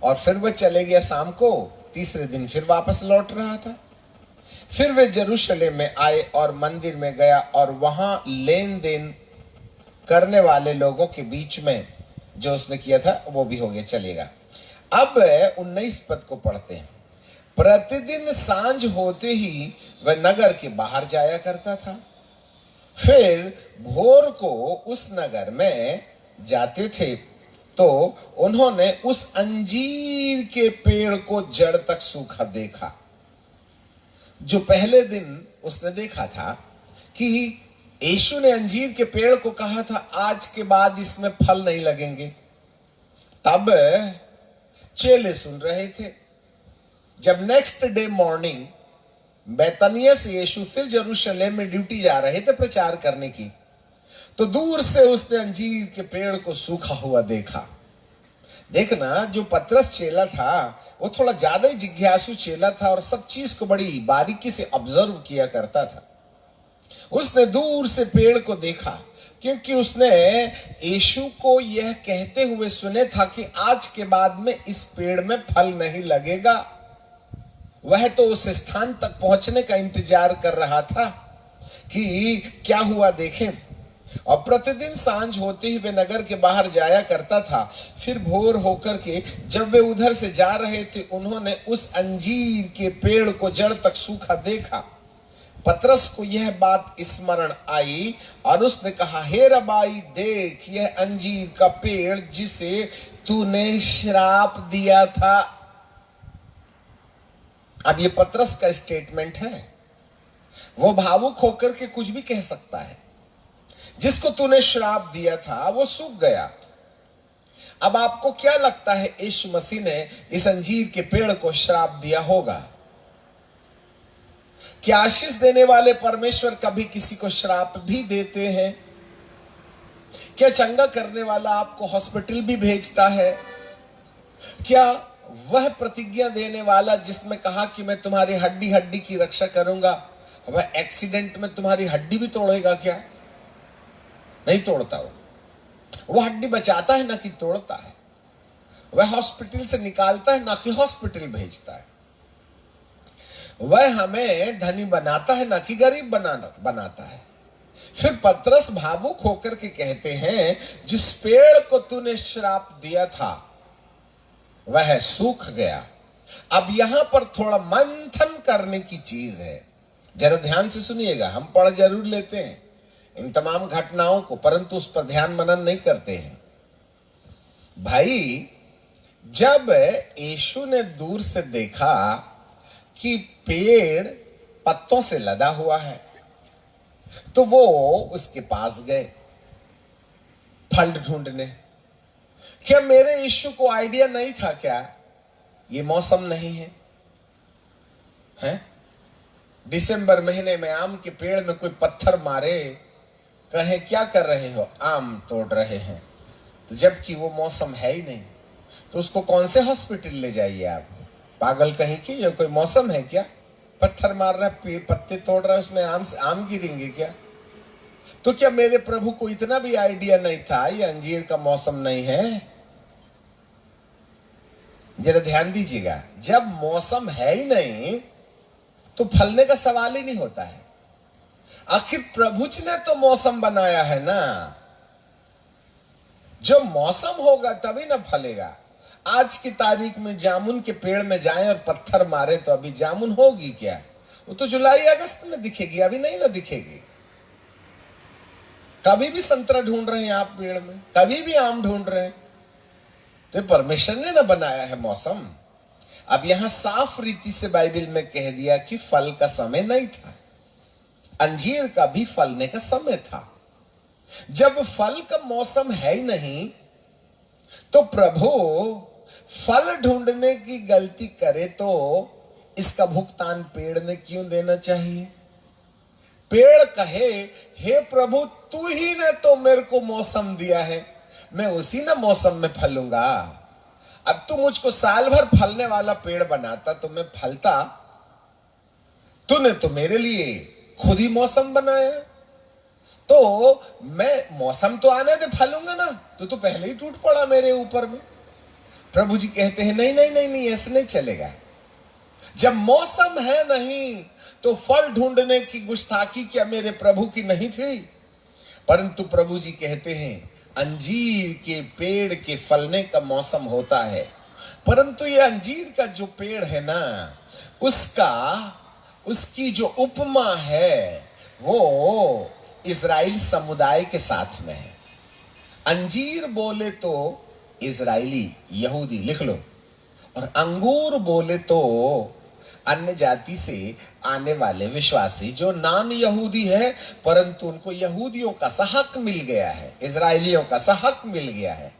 और फिर वह चले गया शाम को। तीसरे दिन फिर वापस लौट रहा था। फिर वे यरूशलेम में आए और मंदिर में गया और वहां लेन देन करने वाले लोगों के बीच में जो उसने किया था वो भी हो गया, चलेगा। अब 19 पद को पढ़ते हैं। प्रतिदिन सांझ होते ही वह नगर के बाहर जाया करता था। फिर भोर को उस नगर में जाते थे तो उन्होंने उस अंजीर के पेड़ को जड़ तक सूखा देखा, जो पहले दिन उसने देखा था कि यीशु ने अंजीर के पेड़ को कहा था, आज के बाद इसमें फल नहीं लगेंगे। तब चेले सुन रहे थे। जब नेक्स्ट डे मॉर्निंग बैतनिया से यीशु फिर यरूशलेम में ड्यूटी जा रहे थे प्रचार करने की, तो दूर से उसने अंजीर के पेड़ को सूखा हुआ देखा। देखना, जो पतरस चेला था वो थोड़ा ज्यादा ही जिज्ञासु चेला था और सब चीज को बड़ी बारीकी से ऑब्जर्व किया करता था। उसने दूर से पेड़ को देखा, क्योंकि उसने यीशु को यह कहते हुए सुने था कि आज के बाद में इस पेड़ में फल नहीं लगेगा। वह तो उस स्थान तक पहुंचने का इंतजार कर रहा था कि क्या हुआ देखें। और प्रतिदिन सांझ होते ही वे नगर के बाहर जाया करता था। फिर भोर होकर के जब वे उधर से जा रहे थे, उन्होंने उस अंजीर के पेड़ को जड़ तक सूखा देखा। पतरस को यह बात स्मरण आई और उसने कहा, हे रबाई, देख, यह अंजीर का पेड़ जिसे तूने श्राप दिया था। अब ये पतरस का स्टेटमेंट है। वो भावुक होकर के कुछ भी कह सकता है। जिसको तूने श्राप दिया था वो सूख गया। अब आपको क्या लगता है, यीशु मसीह ने इस अंजीर के पेड़ को श्राप दिया होगा? क्या आशीष देने वाले परमेश्वर कभी किसी को श्राप भी देते हैं? क्या चंगा करने वाला आपको हॉस्पिटल भी भेजता है? क्या वह प्रतिज्ञा देने वाला जिसमें कहा कि मैं तुम्हारी हड्डी हड्डी की रक्षा करूंगा, वह एक्सीडेंट में तुम्हारी हड्डी भी तोड़ेगा क्या? नहीं तोड़ता। वो हड्डी बचाता है ना कि तोड़ता है। वह हॉस्पिटल से निकालता है ना कि हॉस्पिटल भेजता है। वह हमें धनी बनाता है ना कि गरीब बनाता है। फिर पतरस भावुक होकर के कहते हैं, जिस पेड़ को तूने श्राप दिया था वह सूख गया। अब यहां पर थोड़ा मंथन करने की चीज है, जरा ध्यान से सुनिएगा। हम पढ़ जरूर लेते हैं इन तमाम घटनाओं को, परंतु उस पर ध्यान मनन नहीं करते हैं। भाई, जब यीशु ने दूर से देखा कि पेड़ पत्तों से लदा हुआ है, तो वो उसके पास गए फल ढूंढने। क्या मेरे यीशु को आइडिया नहीं था क्या ये मौसम नहीं है? हैं? दिसंबर महीने में आम के पेड़ में कोई पत्थर मारे, कहे क्या कर रहे हो? आम तोड़ रहे हैं। तो जबकि वो मौसम है ही नहीं, तो उसको कौन से हॉस्पिटल ले जाइए आप? पागल कहीं की, ये कोई मौसम है क्या? पत्थर मार रहा है, पत्ते तोड़ रहा है, उसमें आम गिरेंगे क्या? तो क्या मेरे प्रभु को इतना भी आइडिया नहीं था ये अंजीर का मौसम नहीं है? जरा ध्यान दीजिएगा, जब मौसम है ही नहीं तो फलने का सवाल ही नहीं होता है। आखिर प्रभु जी ने तो मौसम बनाया है ना। जो मौसम होगा तभी ना फलेगा। आज की तारीख में जामुन के पेड़ में जाएं और पत्थर मारे तो अभी जामुन होगी क्या? वो तो जुलाई अगस्त में दिखेगी, अभी नहीं ना दिखेगी। कभी भी संतरा ढूंढ रहे हैं आप पेड़ में, कभी भी आम ढूंढ रहे हैं, तो परमेश्वर ने ना बनाया है मौसम। अब यहां साफ रीति से बाइबल में कह दिया कि फल का समय नहीं था। अंजीर का भी फलने का समय था। जब फल का मौसम है ही नहीं तो प्रभु फल ढूंढने की गलती करे तो इसका भुगतान पेड़ ने क्यों देना चाहिए? पेड़ कहे, हे प्रभु, तू ही ने तो मेरे को मौसम दिया है, मैं उसी ना मौसम में फलूंगा। अब तू मुझको साल भर फलने वाला पेड़ बनाता तो मैं फलता। तूने तो मेरे लिए खुद ही मौसम बनाया, तो मैं मौसम तो आने दे, फलूंगा ना। तो पहले ही टूट पड़ा मेरे ऊपर में। प्रभु जी कहते हैं, नहीं नहीं नहीं नहीं, ऐसे नहीं चलेगा। जब मौसम है नहीं तो फल ढूंढने की गुस्ताखी क्या मेरे प्रभु की नहीं थी? परंतु प्रभु जी कहते हैं, अंजीर के पेड़ के फलने का मौसम होता है, परंतु ये अंजीर का जो पेड़ है ना, उसकी जो उपमा है वो इजराइल समुदाय के साथ में है। अंजीर बोले तो इजराइली यहूदी लिख लो, और अंगूर बोले तो अन्य जाति से आने वाले विश्वासी जो नान यहूदी है, परंतु उनको यहूदियों का सा हक मिल गया है, इजराइलियों का सा हक मिल गया है।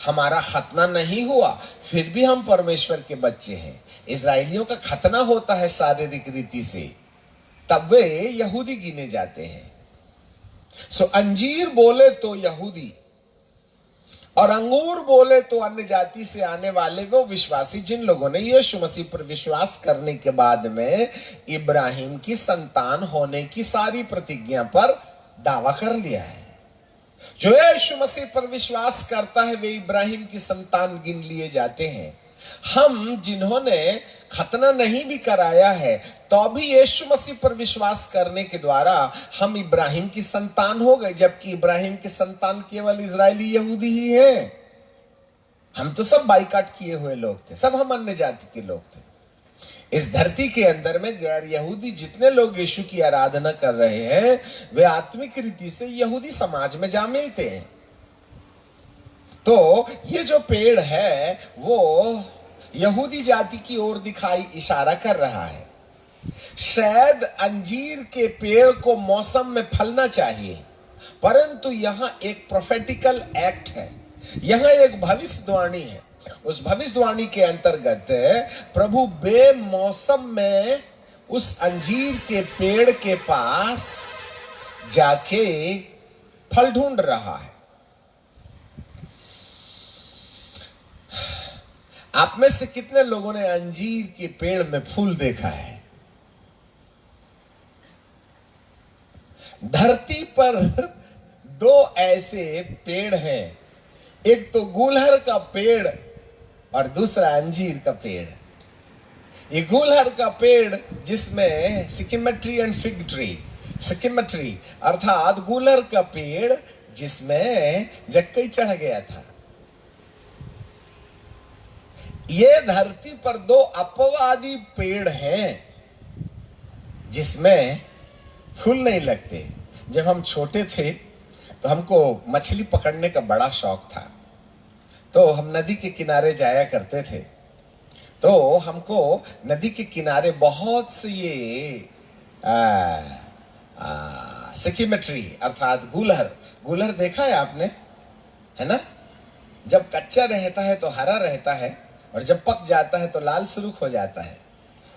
हमारा खतना नहीं हुआ फिर भी हम परमेश्वर के बच्चे हैं। इजराइलियों का खतना होता है शारीरिक रीति से, तब वे यहूदी गिने जाते हैं। सो अंजीर बोले तो यहूदी और अंगूर बोले तो अन्य जाति से आने वाले वो विश्वासी जिन लोगों ने यीशु मसीह पर विश्वास करने के बाद में इब्राहिम की संतान होने की सारी प्रतिज्ञा पर दावा कर लिया है। जो यीशु मसीह पर विश्वास करता है वे इब्राहिम की संतान गिन लिए जाते हैं। हम जिन्होंने खतना नहीं भी कराया है तो भी यीशु मसीह पर विश्वास करने के द्वारा हम इब्राहिम की संतान हो गए, जबकि इब्राहिम की संतान केवल इजरायली यहूदी ही है। हम तो सब बाइकाट किए हुए लोग थे, सब हम अन्य जाति के लोग थे। इस धरती के अंदर में गैर यहूदी जितने लोग यीशु की आराधना कर रहे हैं वे आत्मिक रीति से यहूदी समाज में जा मिलते हैं। तो ये जो पेड़ है वो यहूदी जाति की ओर दिखाई इशारा कर रहा है। शायद अंजीर के पेड़ को मौसम में फलना चाहिए, परंतु यहां एक प्रोफेटिकल एक्ट है, यहां एक भविष्यवाणी है। उस भविष्यवाणी के अंतर्गत प्रभु बेमौसम में उस अंजीर के पेड़ के पास जाके फल ढूंढ रहा है। आप में से कितने लोगों ने अंजीर के पेड़ में फूल देखा है? धरती पर दो ऐसे पेड़ हैं, एक तो गुलहर का पेड़ और दूसरा अंजीर का पेड़। ये गुलहर का पेड़ जिसमें सिकिमेट्री एंड फिग ट्री, सिकिमेट्री अर्थात गुलहर का पेड़ जिसमें जक्कई चढ़ गया था। ये धरती पर दो अपवादी पेड़ हैं जिसमें फूल नहीं लगते। जब हम छोटे थे तो हमको मछली पकड़ने का बड़ा शौक था, तो हम नदी के किनारे जाया करते थे। तो हमको नदी के किनारे बहुत से ये सिकिमेट्री अर्थात गुलहर देखा है आपने, है ना? जब कच्चा रहता है तो हरा रहता है और जब पक जाता है तो लाल सुर्ख हो जाता है।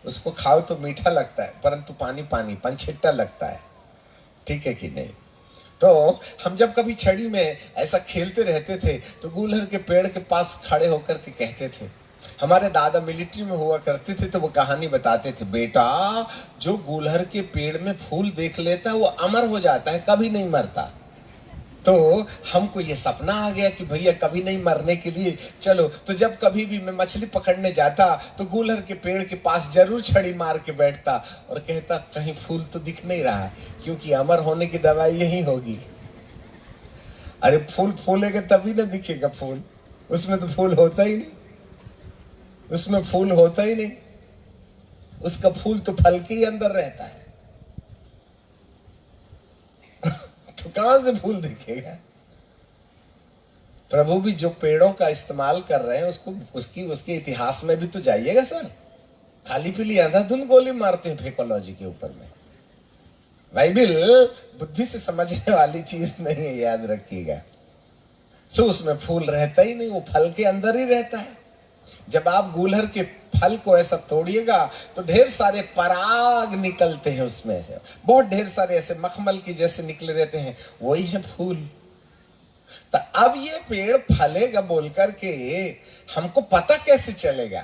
उसको खाओ तो मीठा लगता है, परंतु पानी पानी पनछिट्टा लगता है। ठीक है कि नहीं? तो हम जब कभी छड़ी में ऐसा खेलते रहते थे तो गुलहर के पेड़ के पास खड़े होकर के कहते थे, हमारे दादा मिलिट्री में हुआ करते थे तो वो कहानी बताते थे, बेटा जो गुलहर के पेड़ में फूल देख लेता है वो अमर हो जाता है, कभी नहीं मरता। तो हमको ये सपना आ गया कि भैया कभी नहीं मरने के लिए चलो। तो जब कभी भी मैं मछली पकड़ने जाता तो गुलहर के पेड़ के पास जरूर छड़ी मार के बैठता और कहता कहीं फूल तो दिख नहीं रहा है, क्योंकि अमर होने की दवाई यही होगी। अरे फूल फूलेगा तभी ना दिखेगा फूल, उसमें तो फूल होता ही नहीं, उसमें फूल होता ही नहीं। उसका फूल तो फल के ही अंदर रहता है, तो कहां से फूल दिखेगा? प्रभु भी जो पेड़ों का इस्तेमाल कर रहे हैं उसको उसके इतिहास में भी तो जाइएगा सर। खाली पीली अंधाधुंध गोली मारते हैं फेकोलॉजी के ऊपर में। बाइबिल बुद्धि से समझने वाली चीज नहीं है, याद रखिएगा। सो उसमें फूल रहता ही नहीं, वो फल के अंदर ही रहता है। जब आप गुलहर के फल को ऐसा तोड़िएगा तो ढेर सारे पराग निकलते हैं उसमें से, बहुत ढेर सारे ऐसे मखमल के जैसे निकले रहते हैं, वही है फूल। तो अब ये पेड़ फलेगा बोल करके हमको पता कैसे चलेगा?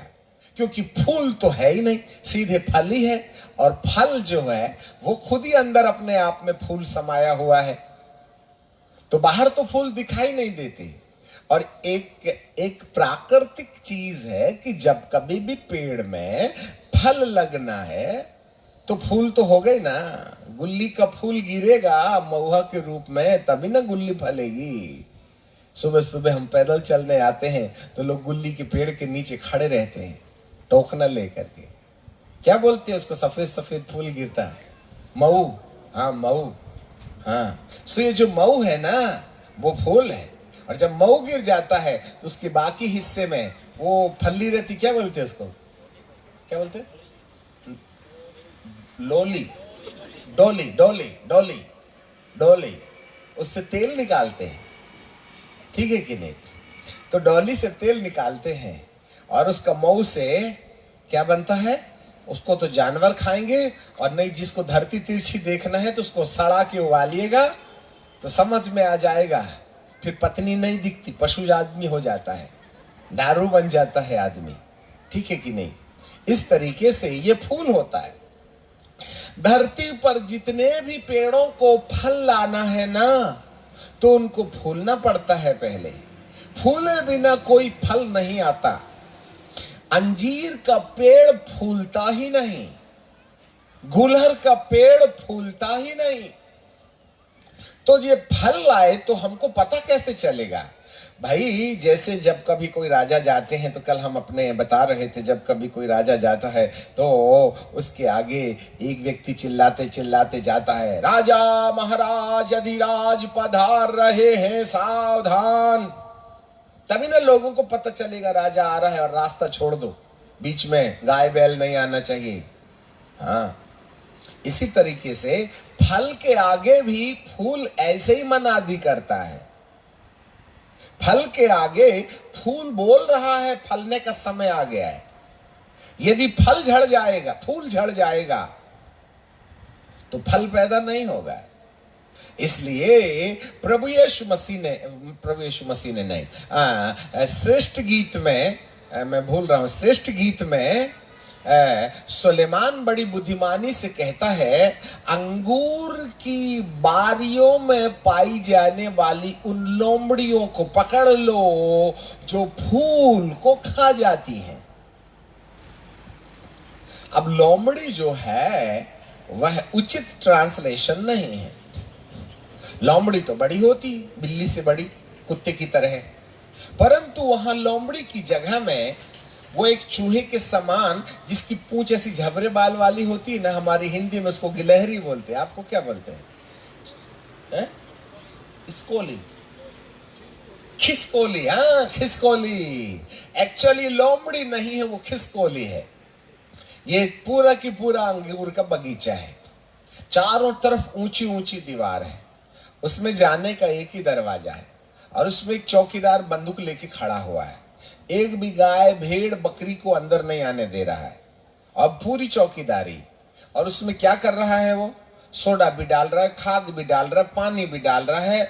क्योंकि फूल तो है ही नहीं, सीधे फल ही है। और फल जो है वो खुद ही अंदर अपने आप में फूल समाया हुआ है, तो बाहर तो फूल दिखाई नहीं देते। और एक प्राकृतिक चीज है कि जब कभी भी पेड़ में फल लगना है तो फूल तो हो गई ना। गुल्ली का फूल गिरेगा महुआ के रूप में तभी ना गुल्ली फलेगी। सुबह सुबह हम पैदल चलने आते हैं तो लोग गुल्ली के पेड़ के नीचे खड़े रहते हैं टोकना लेकर के। क्या बोलते हैं उसको? सफेद सफेद फूल गिरता है, मऊ। हाँ मऊ, हाँ। सो ये जो मऊ है ना वो फूल है, और जब मऊ गिर जाता है तो उसके बाकी हिस्से में वो फली रहती, क्या बोलते हैं उसको? क्या बोलते हैं? लोली, डोली, डोली, डोली, डोली। उससे तेल निकालते हैं, ठीक है कि नहीं? तो डोली से तेल निकालते हैं और उसका मऊ से क्या बनता है? उसको तो जानवर खाएंगे, और नहीं जिसको धरती तिरछी देखना है तो उसको सड़ा के उबालिएगा तो समझ में आ जाएगा फिर पत्नी नहीं दिखती, पशु आदमी हो जाता है, दारू बन जाता है आदमी। ठीक है कि नहीं? इस तरीके से ये फूल होता है। धरती पर जितने भी पेड़ों को फल लाना है ना, तो उनको फूलना पड़ता है पहले। फूले बिना कोई फल नहीं आता। अंजीर का पेड़ फूलता ही नहीं, गुलहर का पेड़ फूलता ही नहीं। तो ये फल लाए तो हमको पता कैसे चलेगा भाई? जैसे जब कभी कोई राजा जाते हैं, तो कल हम अपने बता रहे थे, जब कभी कोई राजा जाता है तो उसके आगे एक व्यक्ति चिल्लाते चिल्लाते जाता है, राजा महाराज अधिराज पधार रहे हैं, सावधान। तभी ना लोगों को पता चलेगा राजा आ रहा है। और रास्ता छोड़ दो, बीच में गाय बैल नहीं आना चाहिए। हाँ, इसी तरीके से फल के आगे भी फूल ऐसे ही मनादी करता है। फल के आगे फूल बोल रहा है फलने का समय आ गया है। यदि फल झड़ जाएगा, फूल झड़ जाएगा, तो फल पैदा नहीं होगा। इसलिए प्रभु यीशु मसीह ने नहीं, श्रेष्ठ गीत में, मैं भूल रहा हूं, श्रेष्ठ गीत में सुलेमान बड़ी बुद्धिमानी से कहता है, अंगूर की बारियों में पाई जाने वाली उन लोमड़ियों को पकड़ लो जो फूल को खा जाती हैं। अब लोमड़ी जो है वह उचित ट्रांसलेशन नहीं है। लोमड़ी तो बड़ी होती, बिल्ली से बड़ी, कुत्ते की तरह, परंतु वहां लोमड़ी की जगह में वो एक चूहे के समान, जिसकी पूंछ ऐसी झबरे बाल वाली होती है ना, हमारी हिंदी में उसको गिलहरी बोलते हैं। आपको क्या बोलते हैं? स्कोली, खिसकोली। हाँ, खिसकोली। एक्चुअली लोमड़ी नहीं है, वो खिसकोली है। ये पूरा की पूरा अंगूर का बगीचा है, चारों तरफ ऊंची ऊंची दीवार है, उसमें जाने का एक ही दरवाजा है, और उसमें एक चौकीदार बंदूक लेके खड़ा हुआ है। एक भी गाय भेड़ बकरी को अंदर नहीं आने दे रहा है, और पूरी चौकीदारी। और उसमें क्या कर रहा है? वो सोडा भी डाल रहा है, खाद भी डाल रहा है, पानी भी डाल रहा है,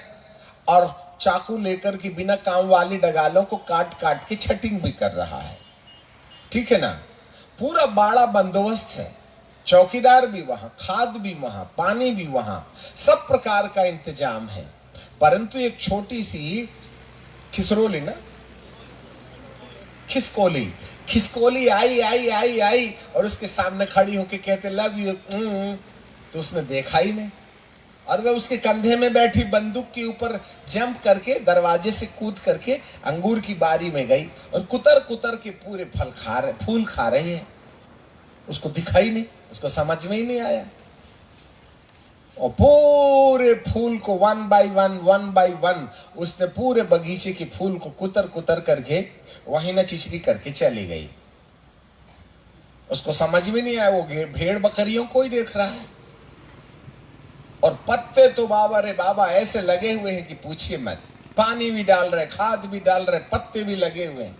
और चाकू लेकर के बिना काम वाली डगालों को काट काट के छटिंग भी कर रहा है। ठीक है ना? पूरा बड़ा बंदोबस्त है, चौकीदार भी वहां, खाद भी वहां, पानी भी वहां, सब प्रकार का इंतजाम है। परंतु एक छोटी सी खिसरोली ना, खिसकोली आई आई आई आई और उसके सामने खड़ी होके कहते लव यू, तो उसने देखा ही नहीं, और वह उसके कंधे में बैठी बंदूक के ऊपर जंप करके दरवाजे से कूद करके अंगूर की बारी में गई, और कुतर कुतर के पूरे फूल खा रहे हैं। उसको दिखा ही नहीं, उसको समझ में ही नहीं आया, और पूरे फूल को वन बाय वन उसने पूरे बगीचे के फूल को कुतर कुतर करके वहीं न चिचरी करके चली गई। उसको समझ में नहीं आया, वो भेड़ बकरियों को ही देख रहा है। और पत्ते तो बाबा रे बाबा ऐसे लगे हुए हैं कि पूछिए मत, पानी भी डाल रहे, खाद भी डाल रहे, पत्ते भी लगे हुए हैं।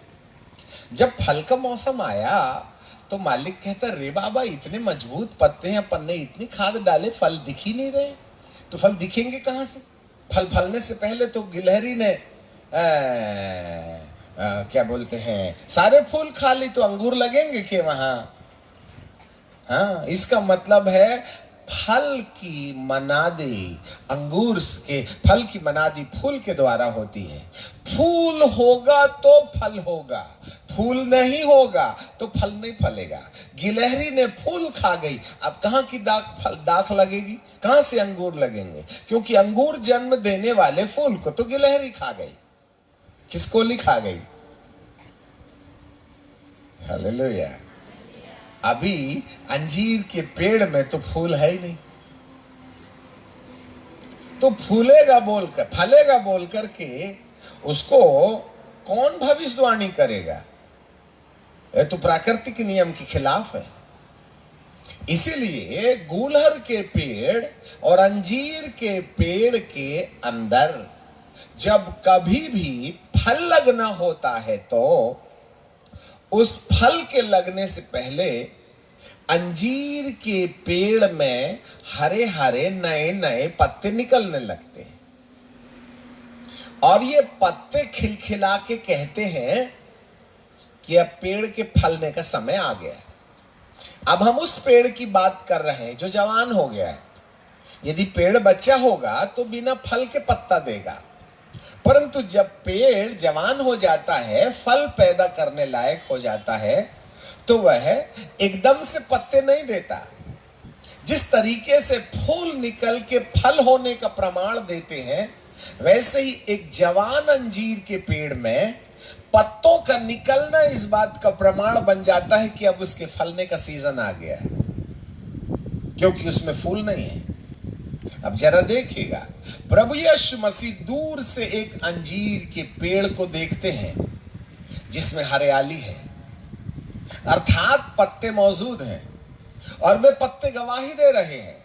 जब फल का मौसम आया तो मालिक कहता, रे बाबा इतने मजबूत पत्ते हैं, अपन ने इतनी खाद डाले, फल दिख ही नहीं रहे। तो फल दिखेंगे कहां से? फल फलने से पहले तो गिलहरी ने क्या बोलते हैं, सारे फूल खा ली, तो अंगूर लगेंगे कि वहां? हाँ, इसका मतलब है फल की मनादी, अंगूर के फल की मनादी फूल के द्वारा होती है। फूल होगा तो फल होगा, फूल नहीं होगा तो फल नहीं फलेगा। गिलहरी ने फूल खा गई, अब कहां की दाख लगेगी? कहां से अंगूर लगेंगे? क्योंकि अंगूर जन्म देने वाले फूल को तो गिलहरी खा गई, खिसकोली खा गई। हालेलुया। अभी अंजीर के पेड़ में तो फूल है ही नहीं, तो फूलेगा बोलकर, फलेगा बोलकर के उसको कौन भविष्यवाणी करेगा? यह तो प्राकृतिक नियम के खिलाफ है। इसीलिए गुलहर के पेड़ और अंजीर के पेड़ के अंदर जब कभी भी फल लगना होता है, तो उस फल के लगने से पहले अंजीर के पेड़ में हरे हरे नए नए पत्ते निकलने लगते हैं। और ये पत्ते खिलखिला के कहते हैं कि अब पेड़ के फलने का समय आ गया है। अब हम उस पेड़ की बात कर रहे हैं जो जवान हो गया है। यदि पेड़ बच्चा होगा तो बिना फल के पत्ता देगा, परंतु जब पेड़ जवान हो जाता है, फल पैदा करने लायक हो जाता है, तो वह एकदम से पत्ते नहीं देता। जिस तरीके से फूल निकल के फल होने का प्रमाण देते हैं, वैसे ही एक जवान अंजीर के पेड़ में पत्तों का निकलना इस बात का प्रमाण बन जाता है कि अब उसके फलने का सीजन आ गया है, क्योंकि उसमें फूल नहीं है। अब जरा देखिएगा, प्रभु यीशु मसीह दूर से एक अंजीर के पेड़ को देखते हैं जिसमें हरियाली है, अर्थात पत्ते मौजूद हैं, और वे पत्ते गवाही दे रहे हैं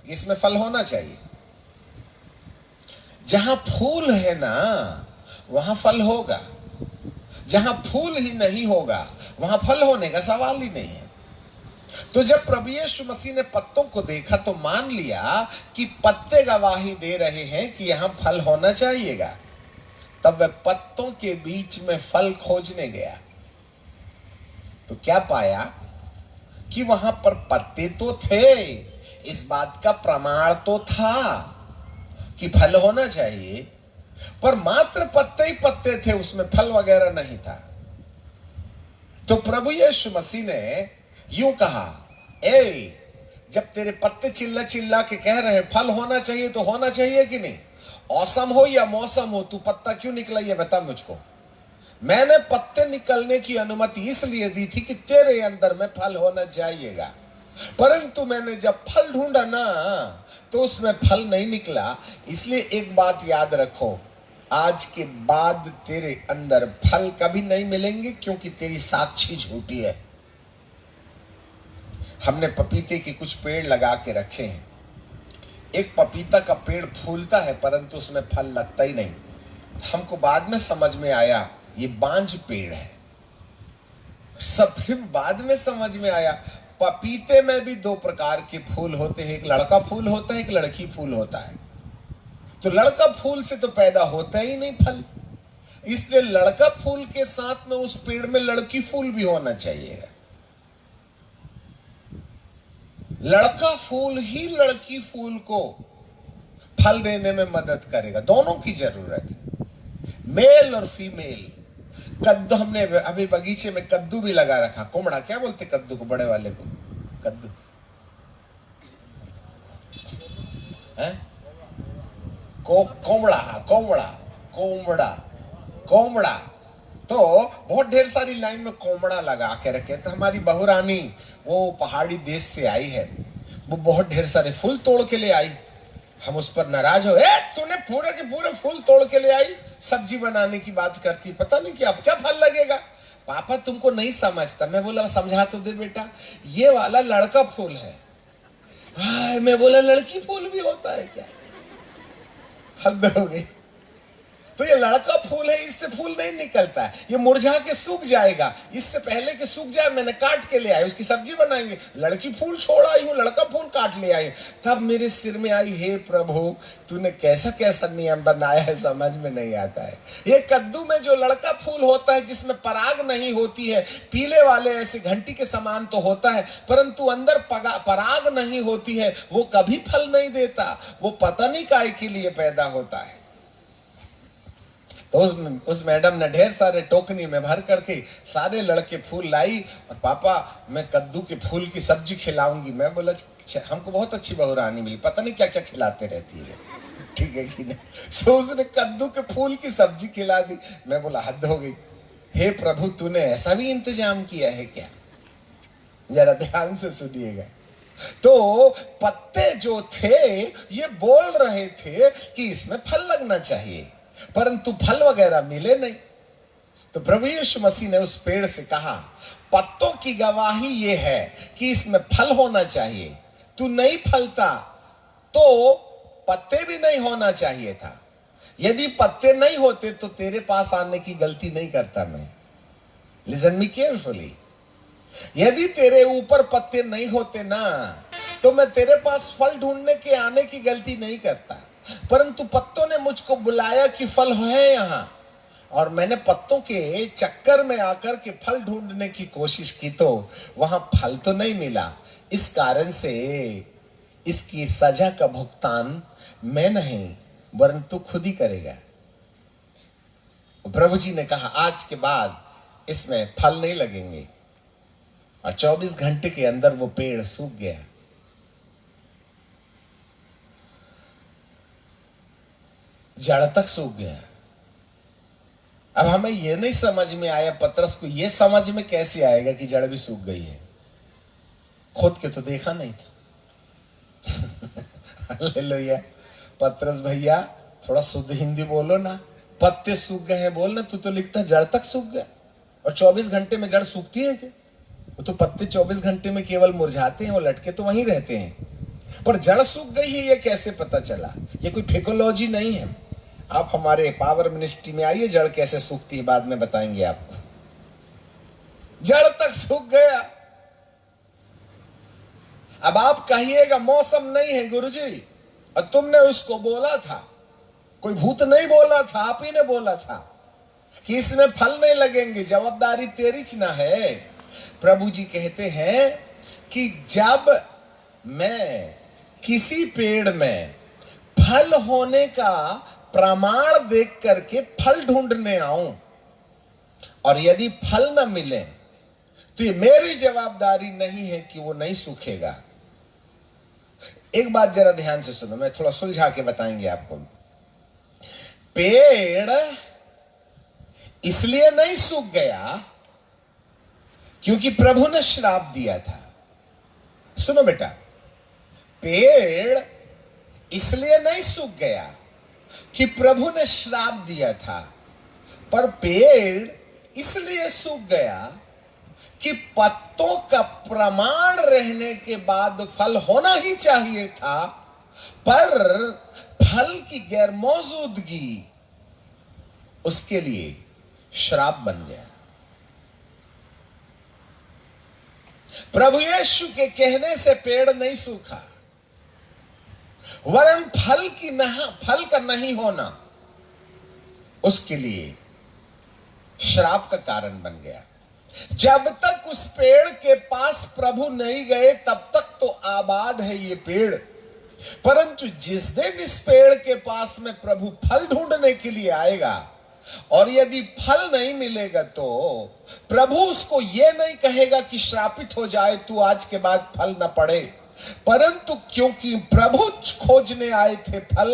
कि इसमें फल होना चाहिए। जहां फूल है ना, वहां फल होगा। जहां फूल ही नहीं होगा, वहां फल होने का सवाल ही नहीं है। तो जब प्रभु यीशु मसीह ने पत्तों को देखा तो मान लिया कि पत्ते गवाही दे रहे हैं कि यहां फल होना चाहिएगा। तब वह पत्तों के बीच में फल खोजने गया, तो क्या पाया कि वहां पर पत्ते तो थे, इस बात का प्रमाण तो था कि फल होना चाहिए, पर मात्र पत्ते ही पत्ते थे, उसमें फल वगैरह नहीं था। तो प्रभु यीशु मसीह ने यूं कहा, जब तेरे पत्ते चिल्ला चिल्ला के कह रहे हैं फल होना चाहिए, तो होना चाहिए कि नहीं? औसम हो या मौसम हो, तू पत्ता क्यों निकला ये बता मुझको। मैंने पत्ते निकलने की अनुमति इसलिए दी थी कि तेरे अंदर में फल होना चाहिएगा, परंतु मैंने जब फल ढूंढा ना, तो उसमें फल नहीं निकला। इसलिए एक बात याद रखो, आज के बाद तेरे अंदर फल कभी नहीं मिलेंगे, क्योंकि तेरी साक्षी झूठी है। हमने पपीते के कुछ पेड़ लगा के रखे हैं। एक पपीता का पेड़ फूलता है, परंतु उसमें फल लगता ही नहीं। हमको बाद में समझ में आया ये बांझ पेड़ है। सब बाद में समझ में आया, पपीते में भी दो प्रकार के फूल होते हैं, एक लड़का फूल होता है, एक लड़की फूल होता है। तो लड़का फूल से तो पैदा होता ही नहीं फल, इसलिए लड़का फूल के साथ में उस पेड़ में लड़की फूल भी होना चाहिए। लड़का फूल ही लड़की फूल को फल देने में मदद करेगा। दोनों की जरूरत है, मेल और फीमेल। कद्दू, हमने अभी बगीचे में कद्दू भी लगा रखा। कोमड़ा क्या बोलते कद्दू को, बड़े वाले को? कद्दू है? कोमड़ा, कोमड़ा, कोमड़ा, कोमड़ा। तो बहुत ढेर सारी लाइन में कोमड़ा लगा के रखे। तो हमारी बहुरानी वो पहाड़ी देश से आई है, वो बहुत ढेर सारे फूल तोड़ के ले आई। हम उस पर नाराज हो, तूने पूरे के पूरे फूल तोड़ के ले आई, सब्जी बनाने की बात करती, पता नहीं क्या क्या फल लगेगा। पापा तुमको नहीं समझता। मैं बोला समझा तो दे बेटा, ये वाला लड़का फूल है। मैं बोला लड़की फूल भी होता है क्या? हद हो गई। तो ये लड़का फूल है, इससे फूल नहीं निकलता है, ये मुरझा के सूख जाएगा। इससे पहले कि सूख जाए मैंने काट के ले आई, उसकी सब्जी बनाएंगे। लड़की फूल छोड़ आई हूं, लड़का फूल काट ले आई। तब मेरे सिर में आई, हे प्रभु तूने कैसा कैसा नियम बनाया है, समझ में नहीं आता है। ये कद्दू में जो लड़का फूल होता है, जिसमें पराग नहीं होती है, पीले वाले ऐसे घंटी के समान तो होता है, परंतु अंदर पराग नहीं होती है, वो कभी फल नहीं देता। वो पता नहीं काय के लिए पैदा होता है। तो उस मैडम ने ढेर सारे टोकनी में भर करके सारे लड़के फूल लाई, और पापा मैं कद्दू के फूल की सब्जी खिलाऊंगी। मैं बोला हमको बहुत अच्छी बहुरानी मिली, पता नहीं क्या क्या खिलाते रहती है, ठीक है कि नहीं। सो उसने कद्दू के फूल की सब्जी खिला दी। मैं बोला हद हो गई, हे प्रभु तूने ऐसा भी इंतजाम किया है क्या? जरा ध्यान से सुनिएगा। तो पत्ते जो थे ये बोल रहे थे कि इसमें फल लगना चाहिए, परंतु फल वगैरह मिले नहीं। तो प्रभु यीशु मसीह ने उस पेड़ से कहा, पत्तों की गवाही ये है कि इसमें फल होना चाहिए। तू नहीं फलता तो पत्ते भी नहीं होना चाहिए था। यदि पत्ते नहीं होते तो तेरे पास आने की गलती नहीं करता मैं। Listen me carefully. यदि तेरे ऊपर पत्ते नहीं होते ना, तो मैं तेरे पास फल ढूंढने के आने की गलती नहीं करता। परंतु पत्तों ने मुझको बुलाया कि फल है यहां, और मैंने पत्तों के चक्कर में आकर के फल ढूंढने की कोशिश की तो वहां फल तो नहीं मिला। इस कारण से इसकी सजा का भुगतान मैं नहीं वरन तू खुद ही करेगा। प्रभु जी ने कहा आज के बाद इसमें फल नहीं लगेंगे, और 24 घंटे के अंदर वो पेड़ सूख गया। जड़ तक सूख गया। अब हमें यह नहीं समझ में आया, पतरस को यह समझ में कैसे आएगा कि जड़ भी सूख गई है? खुद के तो देखा नहीं था। हालेलुया। पतरस भैया थोड़ा शुद्ध हिंदी बोलो ना, पत्ते सूख गए हैं बोल ना, तू तो लिखता जड़ तक सूख गया। और 24 घंटे में जड़ सूखती है क्या? वो तो पत्ते 24 घंटे में केवल मुरझाते हैं, वो लटके तो वहीं रहते हैं, पर जड़ सूख गई है ये कैसे पता चला? ये कोई फिकोलॉजी नहीं है। आप हमारे पावर मिनिस्ट्री में आइए, जड़ कैसे सूखती है बाद में बताएंगे आपको। जड़ तक सूख गया। अब आप कहिएगा मौसम नहीं है गुरुजी, और तुमने उसको बोला था, कोई भूत नहीं बोला था, आप ही ने बोला था कि इसमें फल नहीं लगेंगे, जवाबदारी तेरी च ना है। प्रभु जी कहते हैं कि जब मैं किसी पेड़ में फल होने का प्रमाण देख करके फल ढूंढने आऊं, और यदि फल न मिले तो ये मेरी जवाबदारी नहीं है कि वो नहीं सूखेगा। एक बात जरा ध्यान से सुनो, मैं थोड़ा सुलझा के बताएंगे आपको। पेड़ इसलिए नहीं सूख गया क्योंकि प्रभु ने श्राप दिया था। सुनो बेटा, पेड़ इसलिए नहीं सूख गया कि प्रभु ने श्राप दिया था, पर पेड़ इसलिए सूख गया कि पत्तों का प्रमाण रहने के बाद फल होना ही चाहिए था, पर फल की गैर मौजूदगी उसके लिए श्राप बन गया। प्रभु यीशु के कहने से पेड़ नहीं सूखा, वरन फल का नहीं होना उसके लिए श्राप का कारण बन गया। जब तक उस पेड़ के पास प्रभु नहीं गए तब तक तो आबाद है ये पेड़, परंतु जिस दिन इस पेड़ के पास में प्रभु फल ढूंढने के लिए आएगा और यदि फल नहीं मिलेगा तो प्रभु उसको यह नहीं कहेगा कि श्रापित हो जाए तू आज के बाद फल न पड़े, परंतु क्योंकि प्रभु खोजने आए थे फल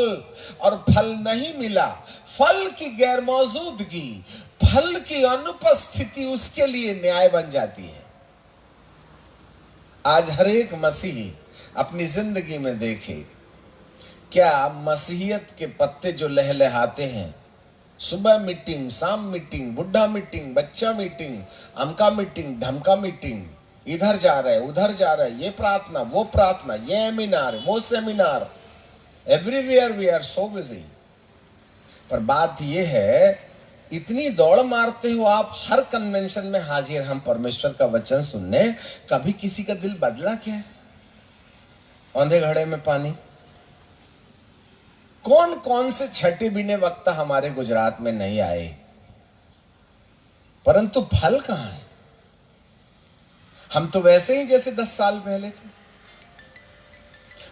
और फल नहीं मिला, फल की गैर मौजूदगी, फल की अनुपस्थिति उसके लिए न्याय बन जाती है। आज हर एक मसीही अपनी जिंदगी में देखे, क्या मसीहियत के पत्ते जो लहलहाते हैं, सुबह मीटिंग, शाम मीटिंग, बुढ़ा मीटिंग, बच्चा मीटिंग, अमका मीटिंग, ढमका मीटिंग, इधर जा रहे उधर जा रहे, ये प्रार्थना वो प्रार्थना, ये सेमिनार वो seminar, everywhere we are so busy. पर बात ये है, इतनी दौड़ मारते हो आप हर कन्वेंशन में हाजिर हम परमेश्वर का वचन सुनने, कभी किसी का दिल बदला क्या है? औंधे घड़े में पानी। कौन कौन से छठे बिने वक्ता हमारे गुजरात में नहीं आए, परंतु फल कहां है? हम तो वैसे ही जैसे 10 साल पहले थे।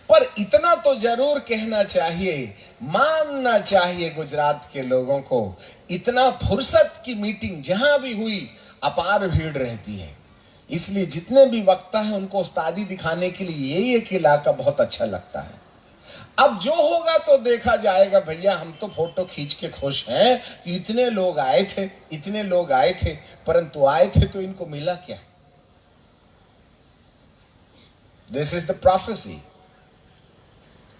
पर इतना तो जरूर कहना चाहिए, मानना चाहिए गुजरात के लोगों को, इतना फुर्सत की मीटिंग जहां भी हुई अपार भीड़ रहती है। इसलिए जितने भी वक्ता हैं उनको उस्तादी दिखाने के लिए यही एक इलाका बहुत अच्छा लगता है। अब जो होगा तो देखा जाएगा भैया, हम तो फोटो खींच के खुश हैं कि इतने लोग आए थे, इतने लोग आए थे, परंतु आए थे तो इनको मिला क्या? This is the prophecy.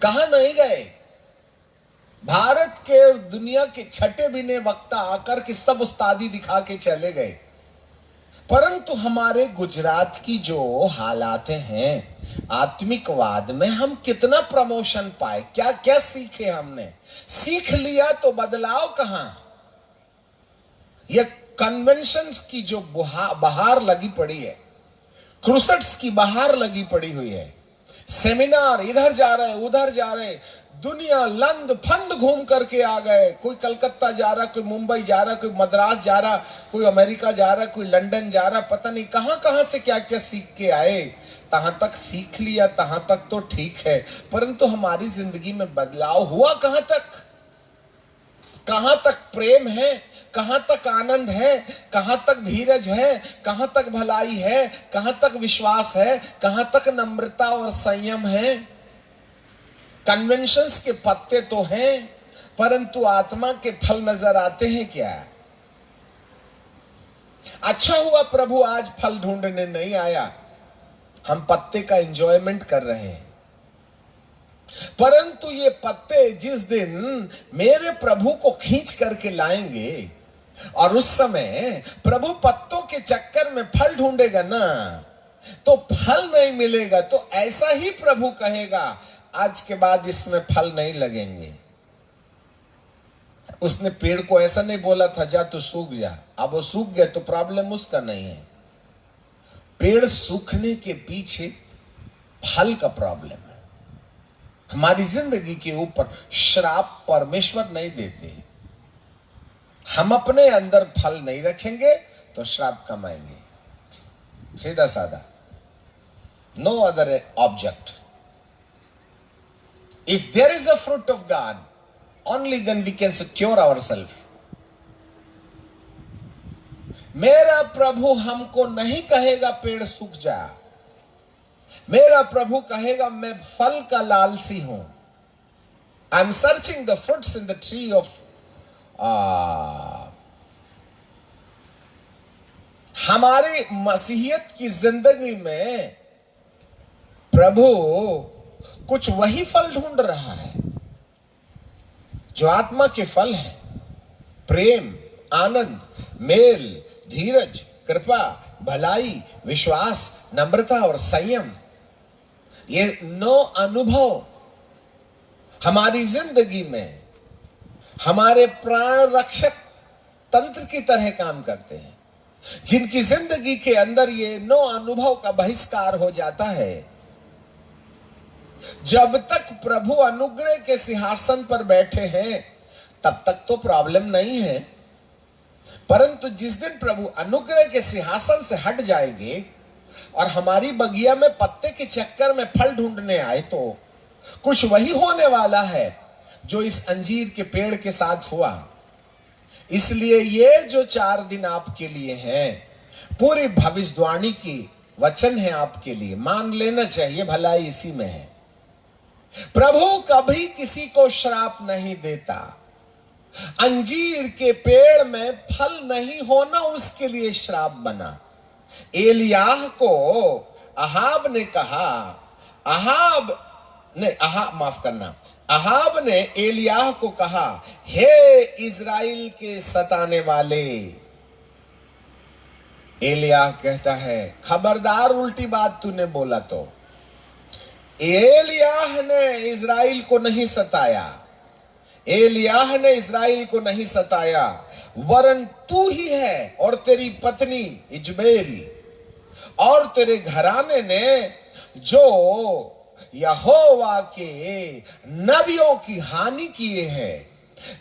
कहां नहीं गए? भारत के दुनिया के छठे बिने वक्ता आकर के सब उस्तादी दिखा के चले गए, परंतु हमारे गुजरात की जो हालात हैं, आत्मिकवाद में हम कितना प्रमोशन पाए, क्या क्या सीखे हमने? सीख लिया तो बदलाव कहां? ये कन्वेंशंस की जो बहार लगी पड़ी है, क्रूसेड्स की बहार लगी पड़ी हुई है, सेमिनार इधर जा रहे उधर जा रहे, दुनिया लंद फंद घूम करके आ गए। कोई कलकत्ता जा रहा, कोई मुंबई जा रहा, कोई मद्रास जा रहा, कोई अमेरिका जा रहा, कोई लंदन जा रहा, पता नहीं कहां कहां से क्या क्या सीख के आए। तहां तक सीख लिया, तहां तक तो ठीक है, परंतु हमारी जिंदगी में बदलाव हुआ कहां तक? कहां तक प्रेम है, कहां तक आनंद है, कहां तक धीरज है, कहां तक भलाई है, कहां तक विश्वास है, कहां तक नम्रता और संयम है? कन्वेंशंस के पत्ते तो हैं, परंतु आत्मा के फल नजर आते हैं क्या? अच्छा हुआ प्रभु आज फल ढूंढने नहीं आया, हम पत्ते का एंजॉयमेंट कर रहे हैं। परंतु ये पत्ते जिस दिन मेरे प्रभु को खींच करके लाएंगे और उस समय प्रभु पत्तों के चक्कर में फल ढूंढेगा ना, तो फल नहीं मिलेगा, तो ऐसा ही प्रभु कहेगा, आज के बाद इसमें फल नहीं लगेंगे। उसने पेड़ को ऐसा नहीं बोला था जा तू सूख जा, अब वो सूख गया तो प्रॉब्लम उसका नहीं है। पेड़ सूखने के पीछे फल का प्रॉब्लम है। हमारी जिंदगी के ऊपर श्राप परमेश्वर नहीं देते। हम अपने अंदर फल नहीं रखेंगे तो श्राप कमाएंगे, सीधा साधा, no other object. If there is a fruit of God, only then we can secure ourselves. मेरा प्रभु हमको नहीं कहेगा पेड़ सूख जा, मेरा प्रभु कहेगा मैं फल का लालसी हूं। I am searching the fruits in the tree of हमारी मसीहियत की जिंदगी में प्रभु कुछ वही फल ढूंढ रहा है जो आत्मा के फल है। प्रेम, आनंद, मेल, धीरज, कृपा, भलाई, विश्वास, नम्रता और संयम, ये 9 अनुभव हमारी जिंदगी में हमारे प्राण रक्षक तंत्र की तरह काम करते हैं। जिनकी जिंदगी के अंदर ये 9 अनुभव का बहिष्कार हो जाता है, जब तक प्रभु अनुग्रह के सिंहासन पर बैठे हैं तब तक तो प्रॉब्लम नहीं है, परंतु जिस दिन प्रभु अनुग्रह के सिंहासन से हट जाएंगे और हमारी बगिया में पत्ते के चक्कर में फल ढूंढने आए, तो कुछ वही होने वाला है जो इस अंजीर के पेड़ के साथ हुआ। इसलिए ये जो 4 दिन आपके लिए हैं, पूरी भविष्यवाणी की वचन है आपके लिए, मान लेना चाहिए, भलाई इसी में है। प्रभु कभी किसी को श्राप नहीं देता। अंजीर के पेड़ में फल नहीं होना उसके लिए श्राप बना। एलियाह को अहाब ने कहा, अहाब ने एलियाह को कहा, हे इज़राइल के सताने वाले। एलियाह कहता है, खबरदार उल्टी बात तूने बोला तो। एलियाह ने इज़राइल को नहीं सताया, एलियाह ने इज़राइल को नहीं सताया, वरन तू ही है और तेरी पत्नी इजबेल और तेरे घराने ने जो यहोवा के नबियों की हानि किए हैं।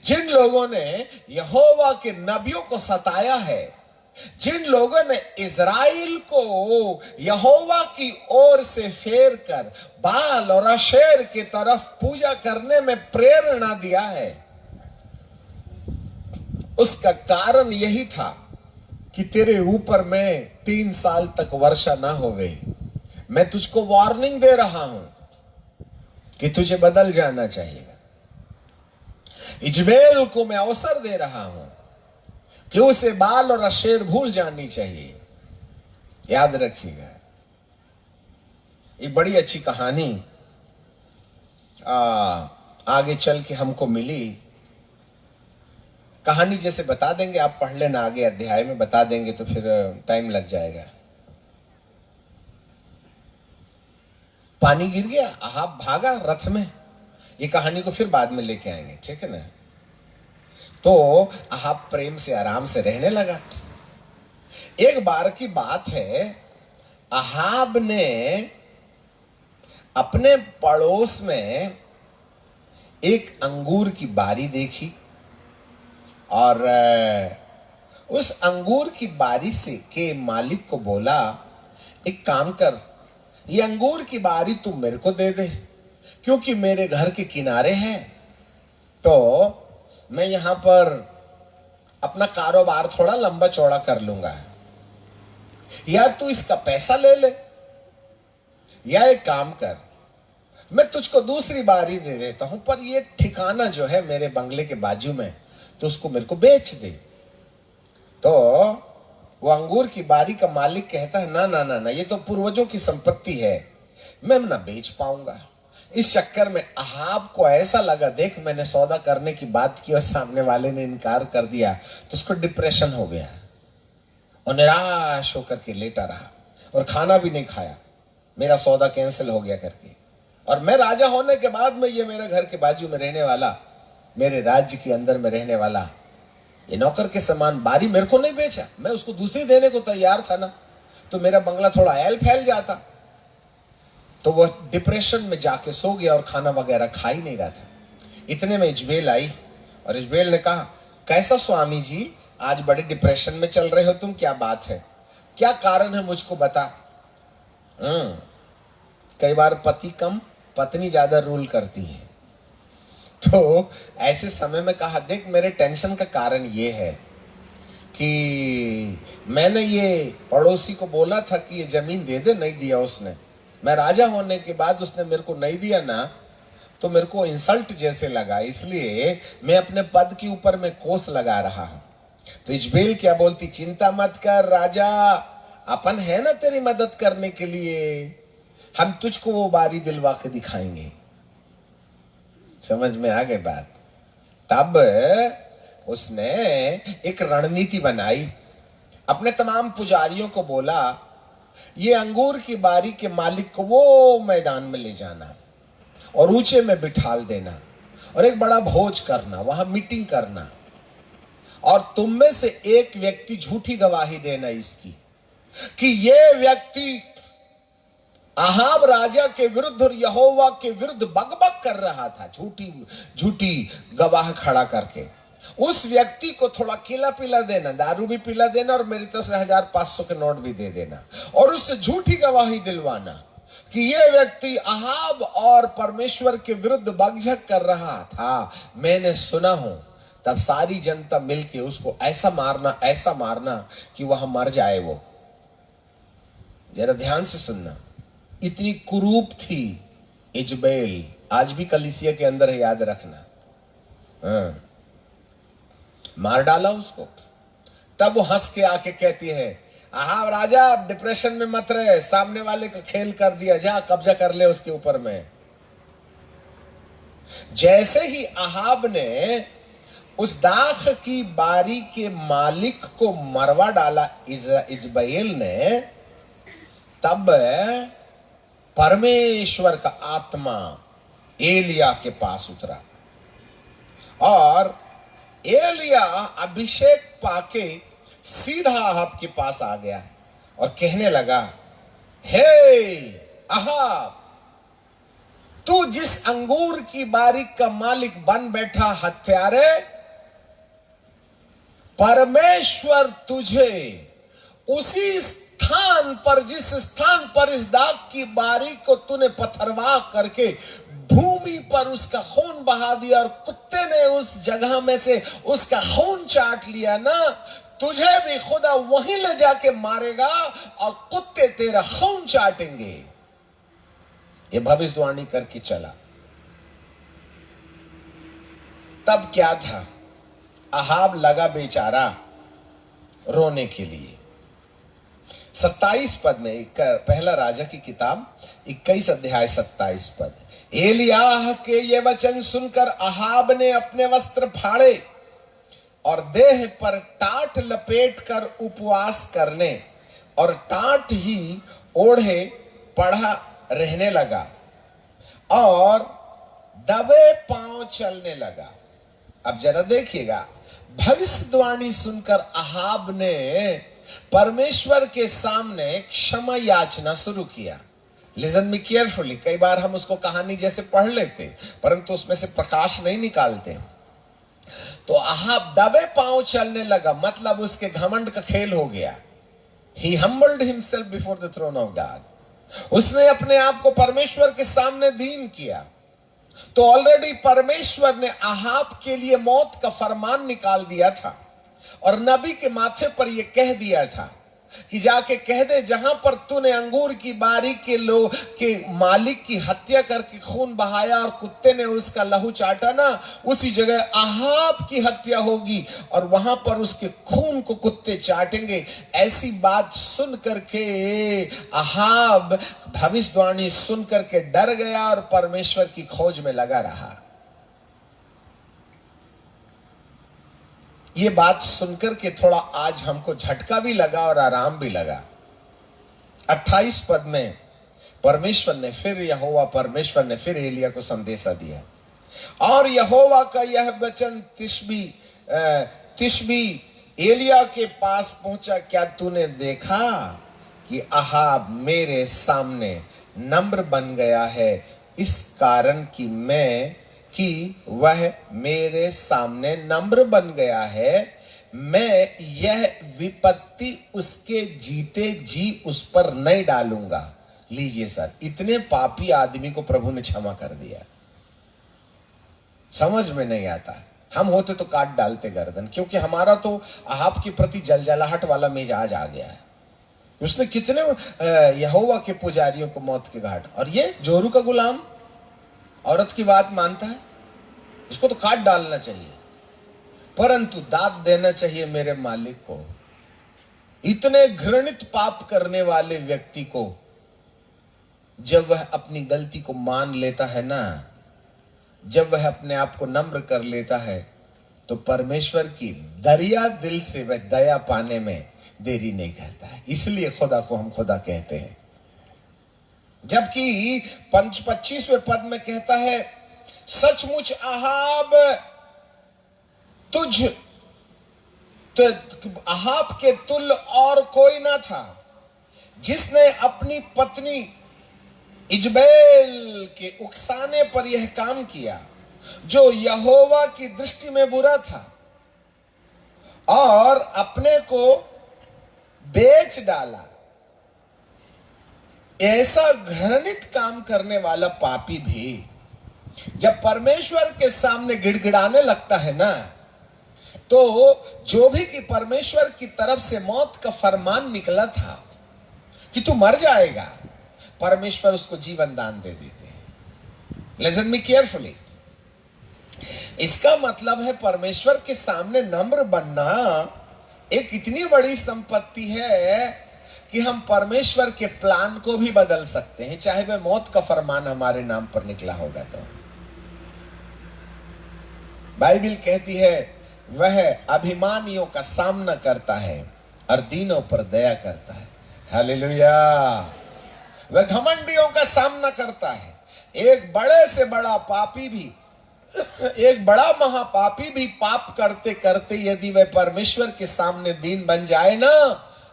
जिन लोगों ने यहोवा के नबियों को सताया है, जिन लोगों ने इज़राइल को यहोवा की ओर से फेर कर बाल और अशेर की तरफ पूजा करने में प्रेरणा दिया है, उसका कारण यही था कि तेरे ऊपर में 3 साल तक वर्षा ना हो गई। मैं तुझको वार्निंग दे रहा हूं कि तुझे बदल जाना चाहिए। इजबेल को मैं अवसर दे रहा हूं कि उसे बाल और अशेर भूल जानी चाहिए। याद रखिएगा, ये बड़ी अच्छी कहानी आगे चल के हमको मिली। कहानी जैसे बता देंगे, आप पढ़ लेना, आगे अध्याय में बता देंगे तो फिर टाइम लग जाएगा। पानी गिर गया, अहाब भागा रथ में। ये कहानी को फिर बाद में लेके आएंगे, ठीक है ना। तो अहाब प्रेम से आराम से रहने लगा। एक बार की बात है, अहाब ने अपने पड़ोस में एक अंगूर की बारी देखी और उस अंगूर की बारी से के मालिक को बोला, एक काम कर, ये अंगूर की बारी तू मेरे को दे दे, क्योंकि मेरे घर के किनारे है, तो मैं यहां पर अपना कारोबार थोड़ा लंबा चौड़ा कर लूंगा। या तू इसका पैसा ले ले, या एक काम कर, मैं तुझको दूसरी बारी दे देता हूं, पर ये ठिकाना जो है मेरे बंगले के बाजू में, तो उसको मेरे को बेच दे। तो वो अंगूर की बारी का मालिक कहता है, ना ना ना ना, ये तो पूर्वजों की संपत्ति है, मैं ना बेच पाऊंगा। इस चक्कर में अहाब को ऐसा लगा, देख मैंने सौदा करने की बात की और सामने वाले ने इनकार कर दिया, तो उसको डिप्रेशन हो गया और निराश होकर के लेटा रहा और खाना भी नहीं खाया, मेरा सौदा कैंसिल हो गया करके। और मैं राजा होने के बाद में ये मेरे घर के बाजू में रहने वाला, मेरे राज्य के अंदर में रहने वाला ये नौकर के समान बारी मेरे को नहीं बेचा, मैं उसको दूसरी देने को तैयार था ना, तो मेरा बंगला थोड़ा ऐल फैल जाता। तो वह डिप्रेशन में जाके सो गया और खाना वगैरह खा ही नहीं रहा था। इतने में इजबेल आई और इजबेल ने कहा, कैसा स्वामी जी, आज बड़े डिप्रेशन में चल रहे हो तुम, क्या बात है, क्या कारण है, मुझको बता। कई बार पति कम पत्नी ज्यादा रूल करती है। तो ऐसे समय में कहा, देख मेरे टेंशन का कारण ये है कि मैंने ये पड़ोसी को बोला था कि ये जमीन दे दे, नहीं दिया उसने। मैं राजा होने के बाद उसने मेरे को नहीं दिया ना, तो मेरे को इंसल्ट जैसे लगा, इसलिए मैं अपने पद के ऊपर में कोस लगा रहा हूं। तो इजबेल क्या बोलती, चिंता मत कर राजा, अपन है ना तेरी मदद करने के लिए, हम तुझको वो बारी दिलवा के दिखाएंगे। समझ में आ गई बात। तब उसने एक रणनीति बनाई, अपने तमाम पुजारियों को बोला, ये अंगूर की बारी के मालिक को वो मैदान में ले जाना और ऊंचे में बिठाल देना और एक बड़ा भोज करना, वहां मीटिंग करना, और तुम में से एक व्यक्ति झूठी गवाही देना इसकी कि ये व्यक्ति अहाब राजा के विरुद्ध और यहोवा के विरुद्ध बकबक कर रहा था, झूठी गवाह खड़ा करके। उस व्यक्ति को थोड़ा खिला पिला देना, दारू भी पिला देना और मेरी तरफ से 1500 के नोट भी दे देना, और उससे झूठी गवाही दिलवाना कि यह व्यक्ति अहाब और परमेश्वर के विरुद्ध बकझक कर रहा था, मैंने सुना हूं। तब सारी जनता मिलके उसको ऐसा मारना कि वह मर जाए। वो जरा ध्यान से सुनना, इतनी कुरूप थी इजबेल, आज भी कलीसिया के अंदर है, याद रखना। मार डाला उसको। तब वो हंस के आके कहती है, अहाब राजा डिप्रेशन में मत रहे, सामने वाले को खेल कर दिया, जा कब्जा कर ले उसके ऊपर में। जैसे ही अहाब ने उस दाख की बारी के मालिक को मरवा डाला इजबेल ने, तब परमेश्वर का आत्मा एलिया के पास उतरा और एलिया अभिषेक पाके सीधा अहाब के पास आ गया और कहने लगा, हे अहाब, तू जिस अंगूर की बारी का मालिक बन बैठा हत्यारे, परमेश्वर तुझे उसी स्थान पर, जिस स्थान पर इस दाग की बारी को तूने पथरवाह करके भूमि पर उसका खून बहा दिया और कुत्ते ने उस जगह में से उसका खून चाट लिया ना, तुझे भी खुदा वहीं ले जाके मारेगा और कुत्ते तेरा खून चाटेंगे। ये भविष्यवाणी करके चला। तब क्या था, अहाब लगा बेचारा रोने के लिए। 27 पद में, पहला राजा की किताब 21 अध्याय 27 पद, एलियाह के ये वचन सुनकर अहाब ने अपने वस्त्र फाड़े और देह पर टाट लपेट कर उपवास करने और टाट ही ओढ़े पड़ा रहने लगा और दबे पांव चलने लगा। अब जरा देखिएगा, भविष्यवाणी सुनकर अहाब ने परमेश्वर के सामने क्षमा याचना शुरू किया। Listen me carefully. कई बार हम उसको कहानी जैसे पढ़ लेते, परंतु उसमें से प्रकाश नहीं निकालते। तो अहाब दबे पांव चलने लगा, मतलब उसके घमंड का खेल हो गया। He humbled himself before the throne of God. उसने अपने आप को परमेश्वर के सामने दीन किया। तो ऑलरेडी परमेश्वर ने अहाब के लिए मौत का फरमान निकाल दिया था और नबी के माथे पर यह कह दिया था कि जाके कह दे, जहां पर तूने अंगूर की बारी के लोग के मालिक की हत्या करके खून बहाया और कुत्ते ने उसका लहू चाटा ना, उसी जगह अहाब की हत्या होगी और वहां पर उसके खून को कुत्ते चाटेंगे। ऐसी बात सुन करके अहाब भविष्यवाणी सुन करके डर गया और परमेश्वर की खोज में लगा रहा। ये बात सुनकर के थोड़ा आज हमको झटका भी लगा और आराम भी लगा। 28 पद में यहोवा परमेश्वर ने फिर एलिया को संदेशा दिया और यहोवा का यह वचन तिशबी एलिया के पास पहुंचा, क्या तूने देखा कि अहाब मेरे सामने नम्र बन गया है, इस कारण कि वह मेरे सामने नम्र बन गया है, मैं यह विपत्ति उसके जीते जी उस पर नहीं डालूंगा। लीजिए सर, इतने पापी आदमी को प्रभु ने क्षमा कर दिया। समझ में नहीं आता है, हम होते तो काट डालते गर्दन, क्योंकि हमारा तो अहाब के प्रति जलजलाहट वाला मिजाज आ गया है। उसने कितने यहोवा के पुजारियों को मौत के घाट, और ये जोरू का गुलाम औरत की बात मानता है, इसको तो काट डालना चाहिए, परंतु दाद देना चाहिए मेरे मालिक को। इतने घृणित पाप करने वाले व्यक्ति को जब वह अपनी गलती को मान लेता है ना, जब वह अपने आप को नम्र कर लेता है, तो परमेश्वर की दरिया दिल से वह दया पाने में देरी नहीं करता है। इसलिए खुदा को हम खुदा कहते हैं। जबकि 25वें पद में कहता है, सचमुच अहाब अहाब के तुल्य और कोई ना था जिसने अपनी पत्नी इजबेल के उकसाने पर यह काम किया जो यहोवा की दृष्टि में बुरा था, और अपने को बेच डाला। ऐसा घृणित काम करने वाला पापी भी जब परमेश्वर के सामने गिड़गिड़ाने लगता है ना, तो जो भी कि परमेश्वर की तरफ से मौत का फरमान निकला था कि तू मर जाएगा, परमेश्वर उसको जीवन दान दे देते हैं। Listen me carefully. इसका मतलब है परमेश्वर के सामने नम्र बनना एक इतनी बड़ी संपत्ति है कि हम परमेश्वर के प्लान को भी बदल सकते हैं, चाहे वह मौत का फरमान हमारे नाम पर निकला होगा। तो बाइबल कहती है वह अभिमानियों का सामना करता है और दीनों पर दया करता है। हालेलुया। वह घमंडियों का सामना करता है। एक बड़े से बड़ा पापी भी, एक बड़ा महापापी भी पाप करते करते यदि वह परमेश्वर के सामने दीन बन जाए ना,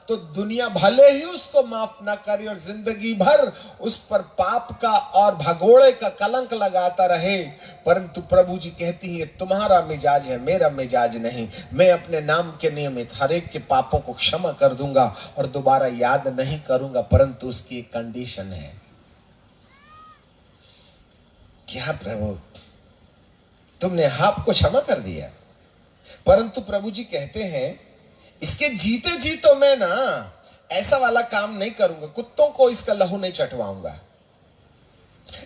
तो दुनिया भले ही उसको माफ ना करे और जिंदगी भर उस पर पाप का और भगोड़े का कलंक लगाता रहे, परंतु प्रभु जी कहती है तुम्हारा मिजाज है, मेरा मिजाज नहीं। मैं अपने नाम के नियमित हर एक के पापों को क्षमा कर दूंगा और दोबारा याद नहीं करूंगा, परंतु उसकी एक कंडीशन है। क्या प्रभु, तुमने अहाब को क्षमा कर दिया, परंतु प्रभु जी कहते हैं इसके जीते जी तो मैं ना ऐसा वाला काम नहीं करूंगा, कुत्तों को इसका लहू नहीं चटवाऊंगा।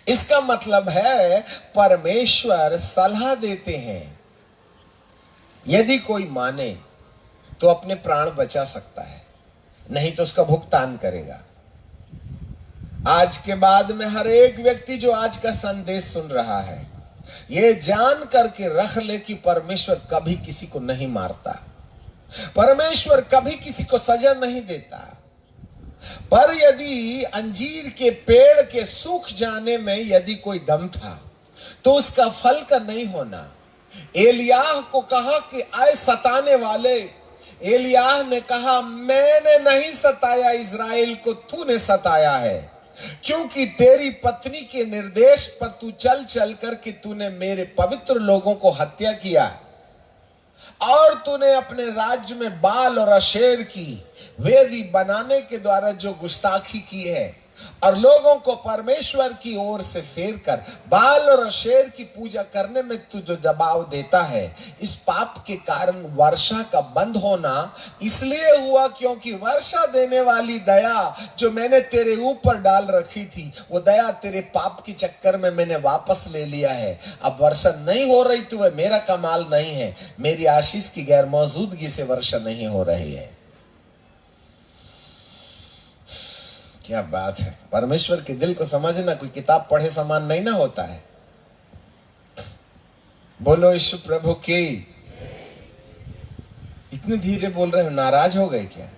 इसका मतलब है परमेश्वर सलाह देते हैं, यदि कोई माने तो अपने प्राण बचा सकता है, नहीं तो उसका भुगतान करेगा। आज के बाद में हर एक व्यक्ति जो आज का संदेश सुन रहा है, ये जान करके रख ले कि परमेश्वर कभी किसी को नहीं मारता, परमेश्वर कभी किसी को सजा नहीं देता। पर यदि अंजीर के पेड़ के सूख जाने में यदि कोई दम था तो उसका फल का नहीं होना। एलियाह को कहा कि आए सताने वाले, एलियाह ने कहा मैंने नहीं सताया इस्राएल को, तूने सताया है। क्योंकि तेरी पत्नी के निर्देश पर तू चल चल करके तूने मेरे पवित्र लोगों को हत्या किया, और तूने अपने राज्य में बाल और अशेर की वेदी बनाने के द्वारा जो गुस्ताखी की है, और लोगों को परमेश्वर की ओर से फेर कर बाल और अशेर की पूजा करने में तू जो दबाव देता है, इस पाप के कारण वर्षा का बंद होना इसलिए हुआ क्योंकि वर्षा देने वाली दया जो मैंने तेरे ऊपर डाल रखी थी, वो दया तेरे पाप के चक्कर में मैंने वापस ले लिया है। अब वर्षा नहीं हो रही तो वह मेरा कमाल नहीं है, मेरी आशीष की गैर मौजूदगी से वर्षा नहीं हो रही है। क्या बात है। परमेश्वर के दिल को समझना कोई किताब पढ़े समान नहीं ना होता है। बोलो यीशु प्रभु की। इतने धीरे बोल रहे हो, नाराज हो गए क्या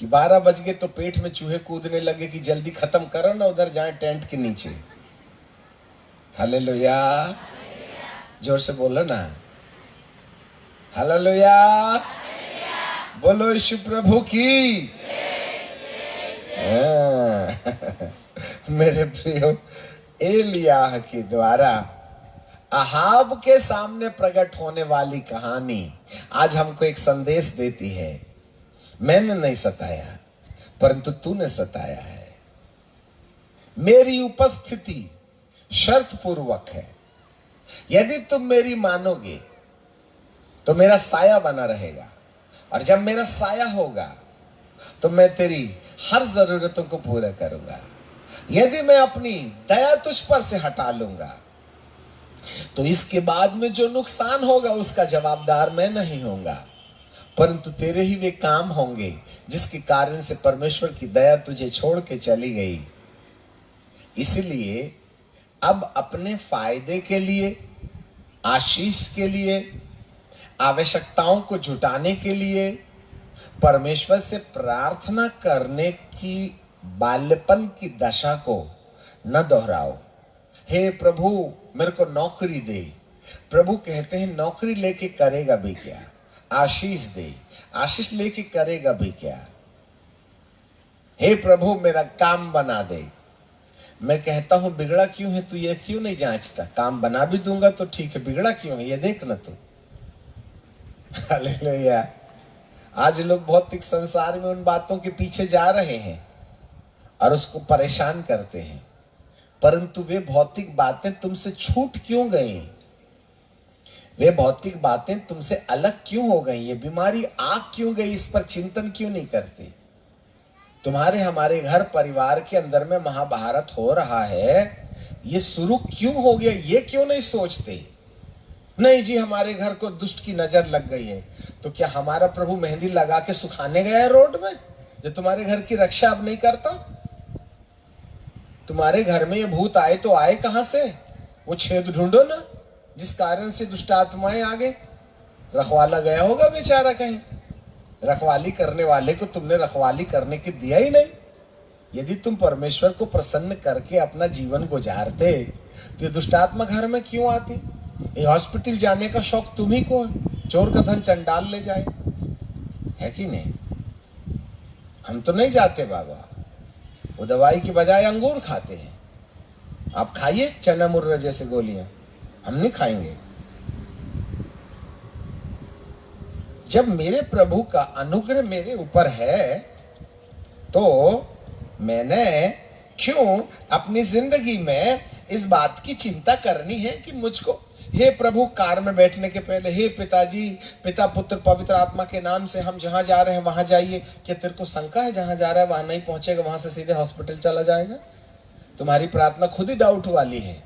कि 12 बज गए तो पेट में चूहे कूदने लगे कि जल्दी खत्म करो ना, उधर जाए टेंट के नीचे। हालेलुया, जोर से बोलो ना, हालेलुया। बोलो यीशु प्रभु की। मेरे प्रियो, एलियाह के द्वारा अहाब के सामने प्रकट होने वाली कहानी आज हमको एक संदेश देती है। मैंने नहीं सताया, परंतु तूने सताया है। मेरी उपस्थिति शर्त पूर्वक है। यदि तुम मेरी मानोगे तो मेरा साया बना रहेगा, और जब मेरा साया होगा तो मैं तेरी हर जरूरतों को पूरा करूंगा। यदि मैं अपनी दया तुझ पर से हटा लूंगा तो इसके बाद में जो नुकसान होगा उसका जवाबदार मैं नहीं होऊंगा, परंतु तेरे ही वे काम होंगे जिसके कारण से परमेश्वर की दया तुझे छोड़ के चली गई। इसलिए अब अपने फायदे के लिए, आशीष के लिए, आवश्यकताओं को जुटाने के लिए परमेश्वर से प्रार्थना करने की बाल्यपन की दशा को न दोहराओ। हे प्रभु मेरे को नौकरी दे। प्रभु कहते हैं नौकरी लेके करेगा भी क्या? आशीष दे। आशीष लेके करेगा भी क्या? हे प्रभु मेरा काम बना दे। मैं कहता हूं बिगड़ा क्यों है तू ये क्यों नहीं जांचता? काम बना भी दूंगा तो ठीक है, बिगड़ा क्यों है ये देख ना तू। हालेलुया। आज लोग भौतिक संसार में उन बातों के पीछे जा रहे हैं और उसको परेशान करते हैं, परंतु वे भौतिक बातें तुमसे छूट क्यों गई? वे भौतिक बातें तुमसे अलग क्यों हो गई? ये बीमारी आ क्यों गई? इस पर चिंतन क्यों नहीं करते? तुम्हारे हमारे घर परिवार के अंदर में महाभारत हो रहा है, ये शुरू क्यों हो गया ये क्यों नहीं सोचते? नहीं जी हमारे घर को दुष्ट की नजर लग गई है, तो क्या हमारा प्रभु मेहंदी लगा के सुखाने गया है रोड में जो तुम्हारे घर की रक्षा अब नहीं करता? तुम्हारे घर में ये भूत आए तो आए कहां से? वो छेद ढूंढो ना जिस कारण से दुष्ट आत्माएं आ गए। रखवाला गया होगा बेचारा कहीं, रखवाली करने वाले को तुमने रखवाली करने के दिया ही नहीं। यदि तुम परमेश्वर को प्रसन्न करके अपना जीवन गुजारते तो ये दुष्ट आत्मा घर में क्यों आती? ये हॉस्पिटल जाने का शौक तुम्ही को है, चोर का धन चंडाल ले जाए, है कि नहीं? हम तो नहीं जाते बाबा, वो दवाई की बजाय अंगूर खाते हैं। आप खाइए चना मुर्रा जैसे गोलियां, हम नहीं खाएंगे। जब मेरे प्रभु का अनुग्रह मेरे ऊपर है तो मैंने क्यों अपनी जिंदगी में इस बात की चिंता करनी है कि मुझको, हे प्रभु कार में बैठने के पहले हे पिताजी, पिता पुत्र पवित्र आत्मा के नाम से हम जहां जा रहे हैं वहां जाइए। क्या तेरे को शंका है जहां जा रहा है वहां नहीं पहुंचेगा, वहां से सीधे हॉस्पिटल चला जाएगा? तुम्हारी प्रार्थना खुद ही डाउट वाली है।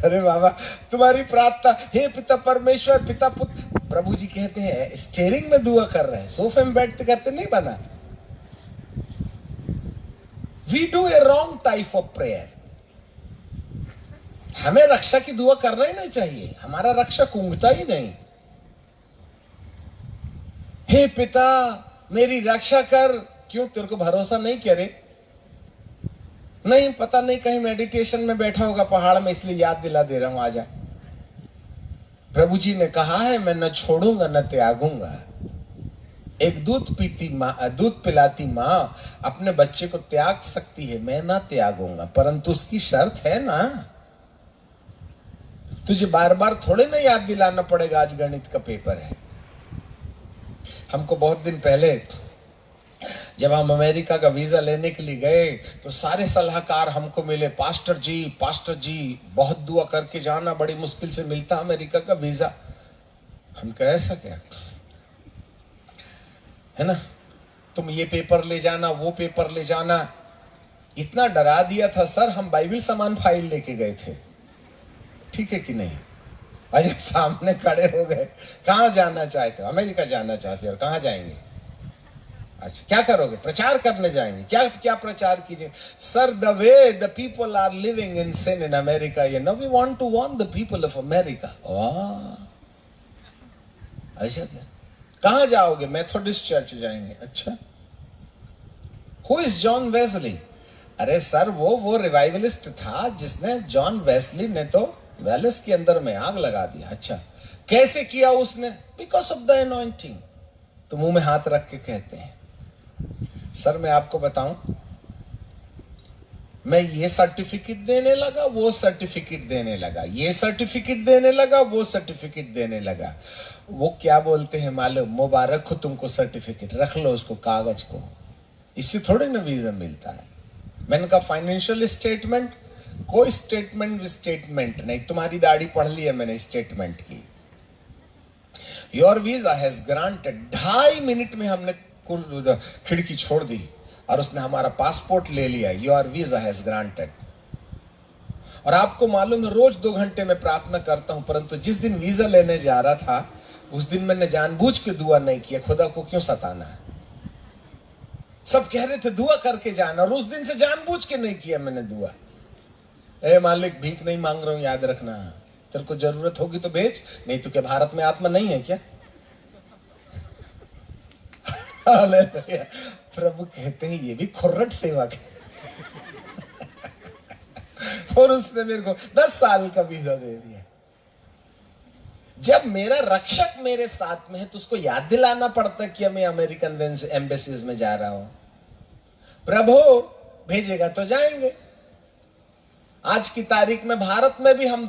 अरे बाबा तुम्हारी प्रार्थना हे पिता परमेश्वर पिता पुत्र, प्रभु जी कहते हैं स्टीयरिंग में दुआ कर रहे हैं, सोफे में बैठते करते नहीं बना। We do a wrong type of prayer. हमें रक्षा की दुआ करना ही नहीं चाहिए, हमारा रक्षक ऊँघता ही नहीं। हे पिता मेरी रक्षा कर। क्यों तेरे को भरोसा नहीं करे? नहीं पता नहीं कहीं मेडिटेशन में बैठा होगा पहाड़ में, इसलिए याद दिला दे रहा हूं आजा। प्रभु जी ने कहा है मैं न छोड़ूंगा न त्यागूंगा। एक दूध पिलाती माँ अपने बच्चे को त्याग सकती है, मैं ना त्यागूंगा, परंतु उसकी शर्त है ना, तुझे बार बार थोड़े ना याद दिलाना पड़ेगा आज गणित का पेपर है। हमको बहुत दिन पहले जब हम अमेरिका का वीजा लेने के लिए गए तो सारे सलाहकार हमको मिले, पास्टर जी बहुत दुआ करके जाना, बड़ी मुश्किल से मिलता अमेरिका का वीजा। हम कहे ऐसा क्या है ना, तुम ये पेपर ले जाना, वो पेपर ले जाना, इतना डरा दिया था सर, हम बाइबल समान फाइल लेके गए थे, ठीक है कि नहीं। आज सामने खड़े हो गए, कहाँ जाना चाहते हो, अमेरिका जाना चाहते हो, और कहाँ जाएंगे, अच्छा क्या करोगे, प्रचार करने जाएंगे, क्या क्या प्रचार कीजिए sir, the way the people are living in sin in America, you know we want to warn the people of America. ऐसा क्या, कहाँ जाओगे, मेथोडिस्ट चर्च जाएंगे, अच्छा। हु इज जॉन वेस्ली, अरे सर वो रिवाइवलिस्ट था जिसने, जॉन वेस्ली ने तो वेलिस के अंदर में आग लगा दिया, अच्छा कैसे किया उसने, बिकॉज ऑफ द एनॉइंटिंग। तो मुंह में हाथ रख के कहते हैं, सर मैं आपको बताऊं, मैं ये सर्टिफिकेट देने लगा, वो सर्टिफिकेट देने लगा, ये सर्टिफिकेट देने लगा, वो सर्टिफिकेट देने लगा, वो क्या बोलते हैं मालूम, मुबारक हो तुमको सर्टिफिकेट, रख लो उसको कागज को, इससे थोड़े ना वीजा मिलता है। मैंने कहा फाइनेंशियल स्टेटमेंट, कोई स्टेटमेंट नहीं, तुम्हारी दाढ़ी पढ़ ली है मैंने स्टेटमेंट की। Your visa has granted, 2.5 minute में हमने खिड़की छोड़ दी और उसने हमारा पासपोर्ट ले लिया, योर वीजा हैज ग्रांटेड। और आपको मालूम है रोज 2 घंटे में प्रार्थना करता हूं, परंतु जिस दिन वीजा लेने जा रहा था उस दिन मैंने जानबूझ के दुआ नहीं किया, खुदा को क्यों सताना है। सब कह रहे थे दुआ करके जाना, और उस दिन से जानबूझ के नहीं किया मैंने दुआ। ए मालिक भीख नहीं मांग रहा हूं, याद रखना, तेरे को जरूरत होगी तो भेज, नहीं तो क्या भारत में आत्मा नहीं है क्या। प्रभु कहते हैं ये भी खुर्रट सेवक है। और उसने मेरे को 10 साल का वीजा दे दिया। जब मेरा रक्षक मेरे साथ में है तो उसको याद दिलाना पड़ता कि मैं अमेरिकन एम्बेसीज में जा रहा हूं। प्रभु भेजेगा तो जाएंगे। आज की तारीख में भारत में भी हम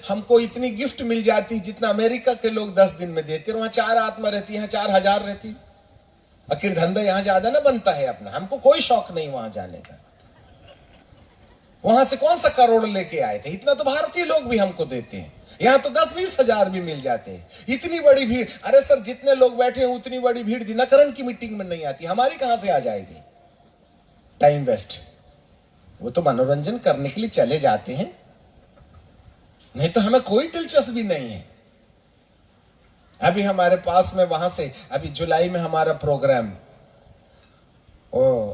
हमको इतनी गिफ्ट मिल जाती जितना अमेरिका के लोग 10 दिन में देते। वहां 4 आत्मा रहती है, 4000 रहती। आखिर धंधा यहां ज्यादा ना बनता है अपना, हमको कोई शौक नहीं वहां जाने का। वहां से कौन सा करोड़ लेके आए थे, इतना तो भारतीय लोग भी हमको देते हैं। यहां तो 10-20 हजार भी मिल जाते हैं। इतनी बड़ी भीड़, अरे सर जितने लोग बैठे हैं उतनी बड़ी भीड़ दिनकरण की मीटिंग में नहीं आती, हमारी कहां से आ जाएगी। टाइम वेस्ट, वो तो मनोरंजन करने के लिए चले जाते हैं, नहीं तो हमें कोई दिलचस्पी नहीं है। अभी हमारे पास में वहां से अभी जुलाई में हमारा प्रोग्राम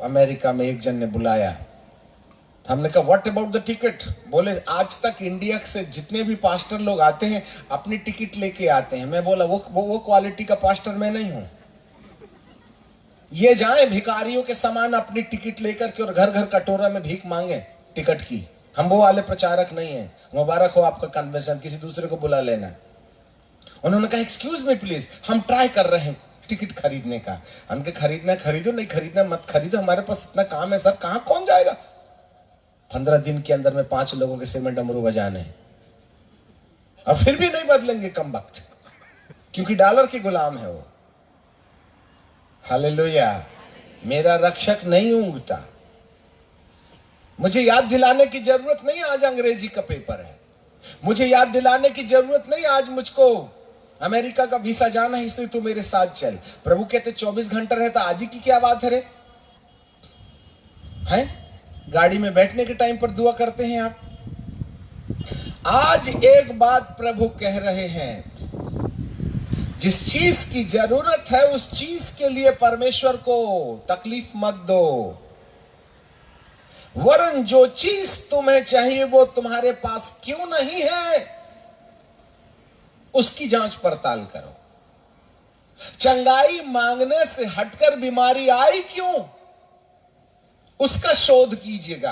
अमेरिका में एक जन ने बुलाया, हमने कहा व्हाट अबाउट द टिकट। बोले आज तक इंडिया से जितने भी पास्टर लोग आते हैं अपनी टिकट लेके आते हैं। मैं बोला वो क्वालिटी का पास्टर मैं नहीं हूं। ये जाए भिखारियों के समान अपनी टिकट लेकर के और घर घर कटोरा में भीख मांगे टिकट की। हम वो वाले प्रचारक नहीं है। मुबारक हो आपका कन्वेंशन, किसी दूसरे को बुला लेना। उन्होंने कहा एक्सक्यूज मी प्लीज, हम ट्राई कर रहे हैं टिकट खरीदने का। हमके खरीदना खरीदो, नहीं खरीदना मत खरीदो, हमारे पास इतना काम है सर, कहां कौन जाएगा। 15 दिन के अंदर में 5 लोगों के सिर में डमरू बजाने, और फिर भी नहीं बदलेंगे कम वक्त, क्योंकि डॉलर के गुलाम है वो। हालेलुया। मेरा रक्षक नहीं ऊँगता। मुझे याद दिलाने की जरूरत नहीं आज अंग्रेजी का पेपर है, मुझे याद दिलाने की जरूरत नहीं आज मुझको अमेरिका का वीसा जाना है इसलिए तू मेरे साथ चल। प्रभु कहते 24 घंटा रहता, आज ही की क्या बात है रे। हैं गाड़ी में बैठने के टाइम पर दुआ करते हैं आप। आज एक बात प्रभु कह रहे हैं, जिस चीज की जरूरत है उस चीज के लिए परमेश्वर को तकलीफ मत दो, वरन जो चीज तुम्हें चाहिए वो तुम्हारे पास क्यों नहीं है उसकी जांच पड़ताल करो। चंगाई मांगने से हटकर बीमारी आई क्यों, उसका शोध कीजिएगा।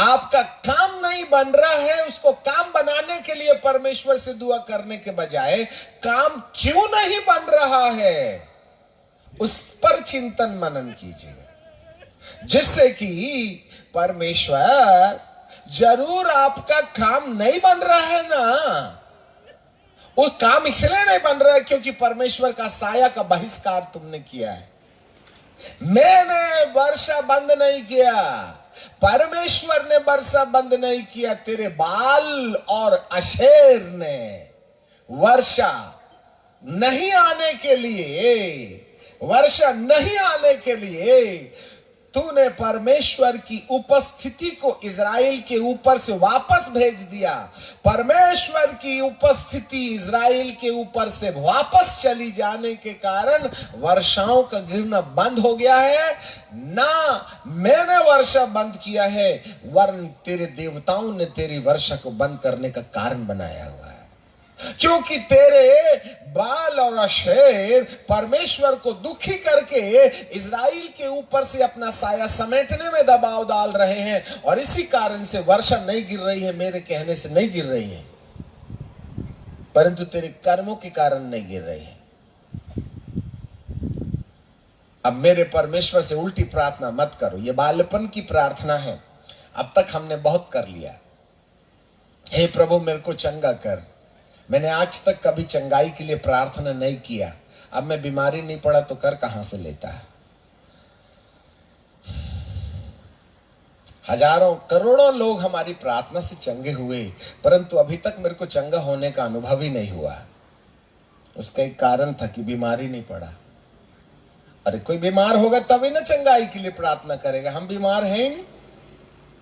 आपका काम नहीं बन रहा है, उसको काम बनाने के के लिए परमेश्वर से दुआ करने के बजाय काम क्यों नहीं बन रहा है, उस पर चिंतन मनन कीजिए, जिससे कि परमेश्वर, जरूर आपका काम नहीं बन रहा है ना, वो काम इसलिए नहीं बन रहा है क्योंकि परमेश्वर का साया का बहिष्कार तुमने किया है। मैंने वर्षा बंद नहीं किया, परमेश्वर ने वर्षा बंद नहीं किया, तेरे बाल और अशेर ने वर्षा नहीं आने के लिए तूने परमेश्वर की उपस्थिति को इजराइल के ऊपर से वापस भेज दिया। परमेश्वर की उपस्थिति इजराइल के ऊपर से वापस चली जाने के कारण वर्षाओं का गिरना बंद हो गया है। ना मैंने वर्षा बंद किया है, वरन तेरे देवताओं ने तेरी वर्षा को बंद करने का कारण बनाया हुआ है, क्योंकि तेरे बाल और अशेर परमेश्वर को दुखी करके इजराइल के ऊपर से अपना साया समेटने में दबाव डाल रहे हैं, और इसी कारण से वर्षा नहीं गिर रही है। मेरे कहने से नहीं गिर रही है, परंतु तेरे कर्मों के कारण नहीं गिर रही है। अब मेरे परमेश्वर से उल्टी प्रार्थना मत करो, यह बालपन की प्रार्थना है। अब तक हमने बहुत कर लिया। हे प्रभु मेरे को चंगा कर। मैंने आज तक कभी चंगाई के लिए प्रार्थना नहीं किया। अब मैं बीमारी नहीं पड़ा तो कर कहां से लेता है। हजारों करोड़ों लोग हमारी प्रार्थना से चंगे हुए, परंतु अभी तक मेरे को चंगा होने का अनुभव ही नहीं हुआ। उसका एक कारण था कि बीमारी नहीं पड़ा। अरे कोई बीमार होगा तभी ना चंगाई के लिए प्रार्थना करेगा, हम बीमार हैं ही नहीं।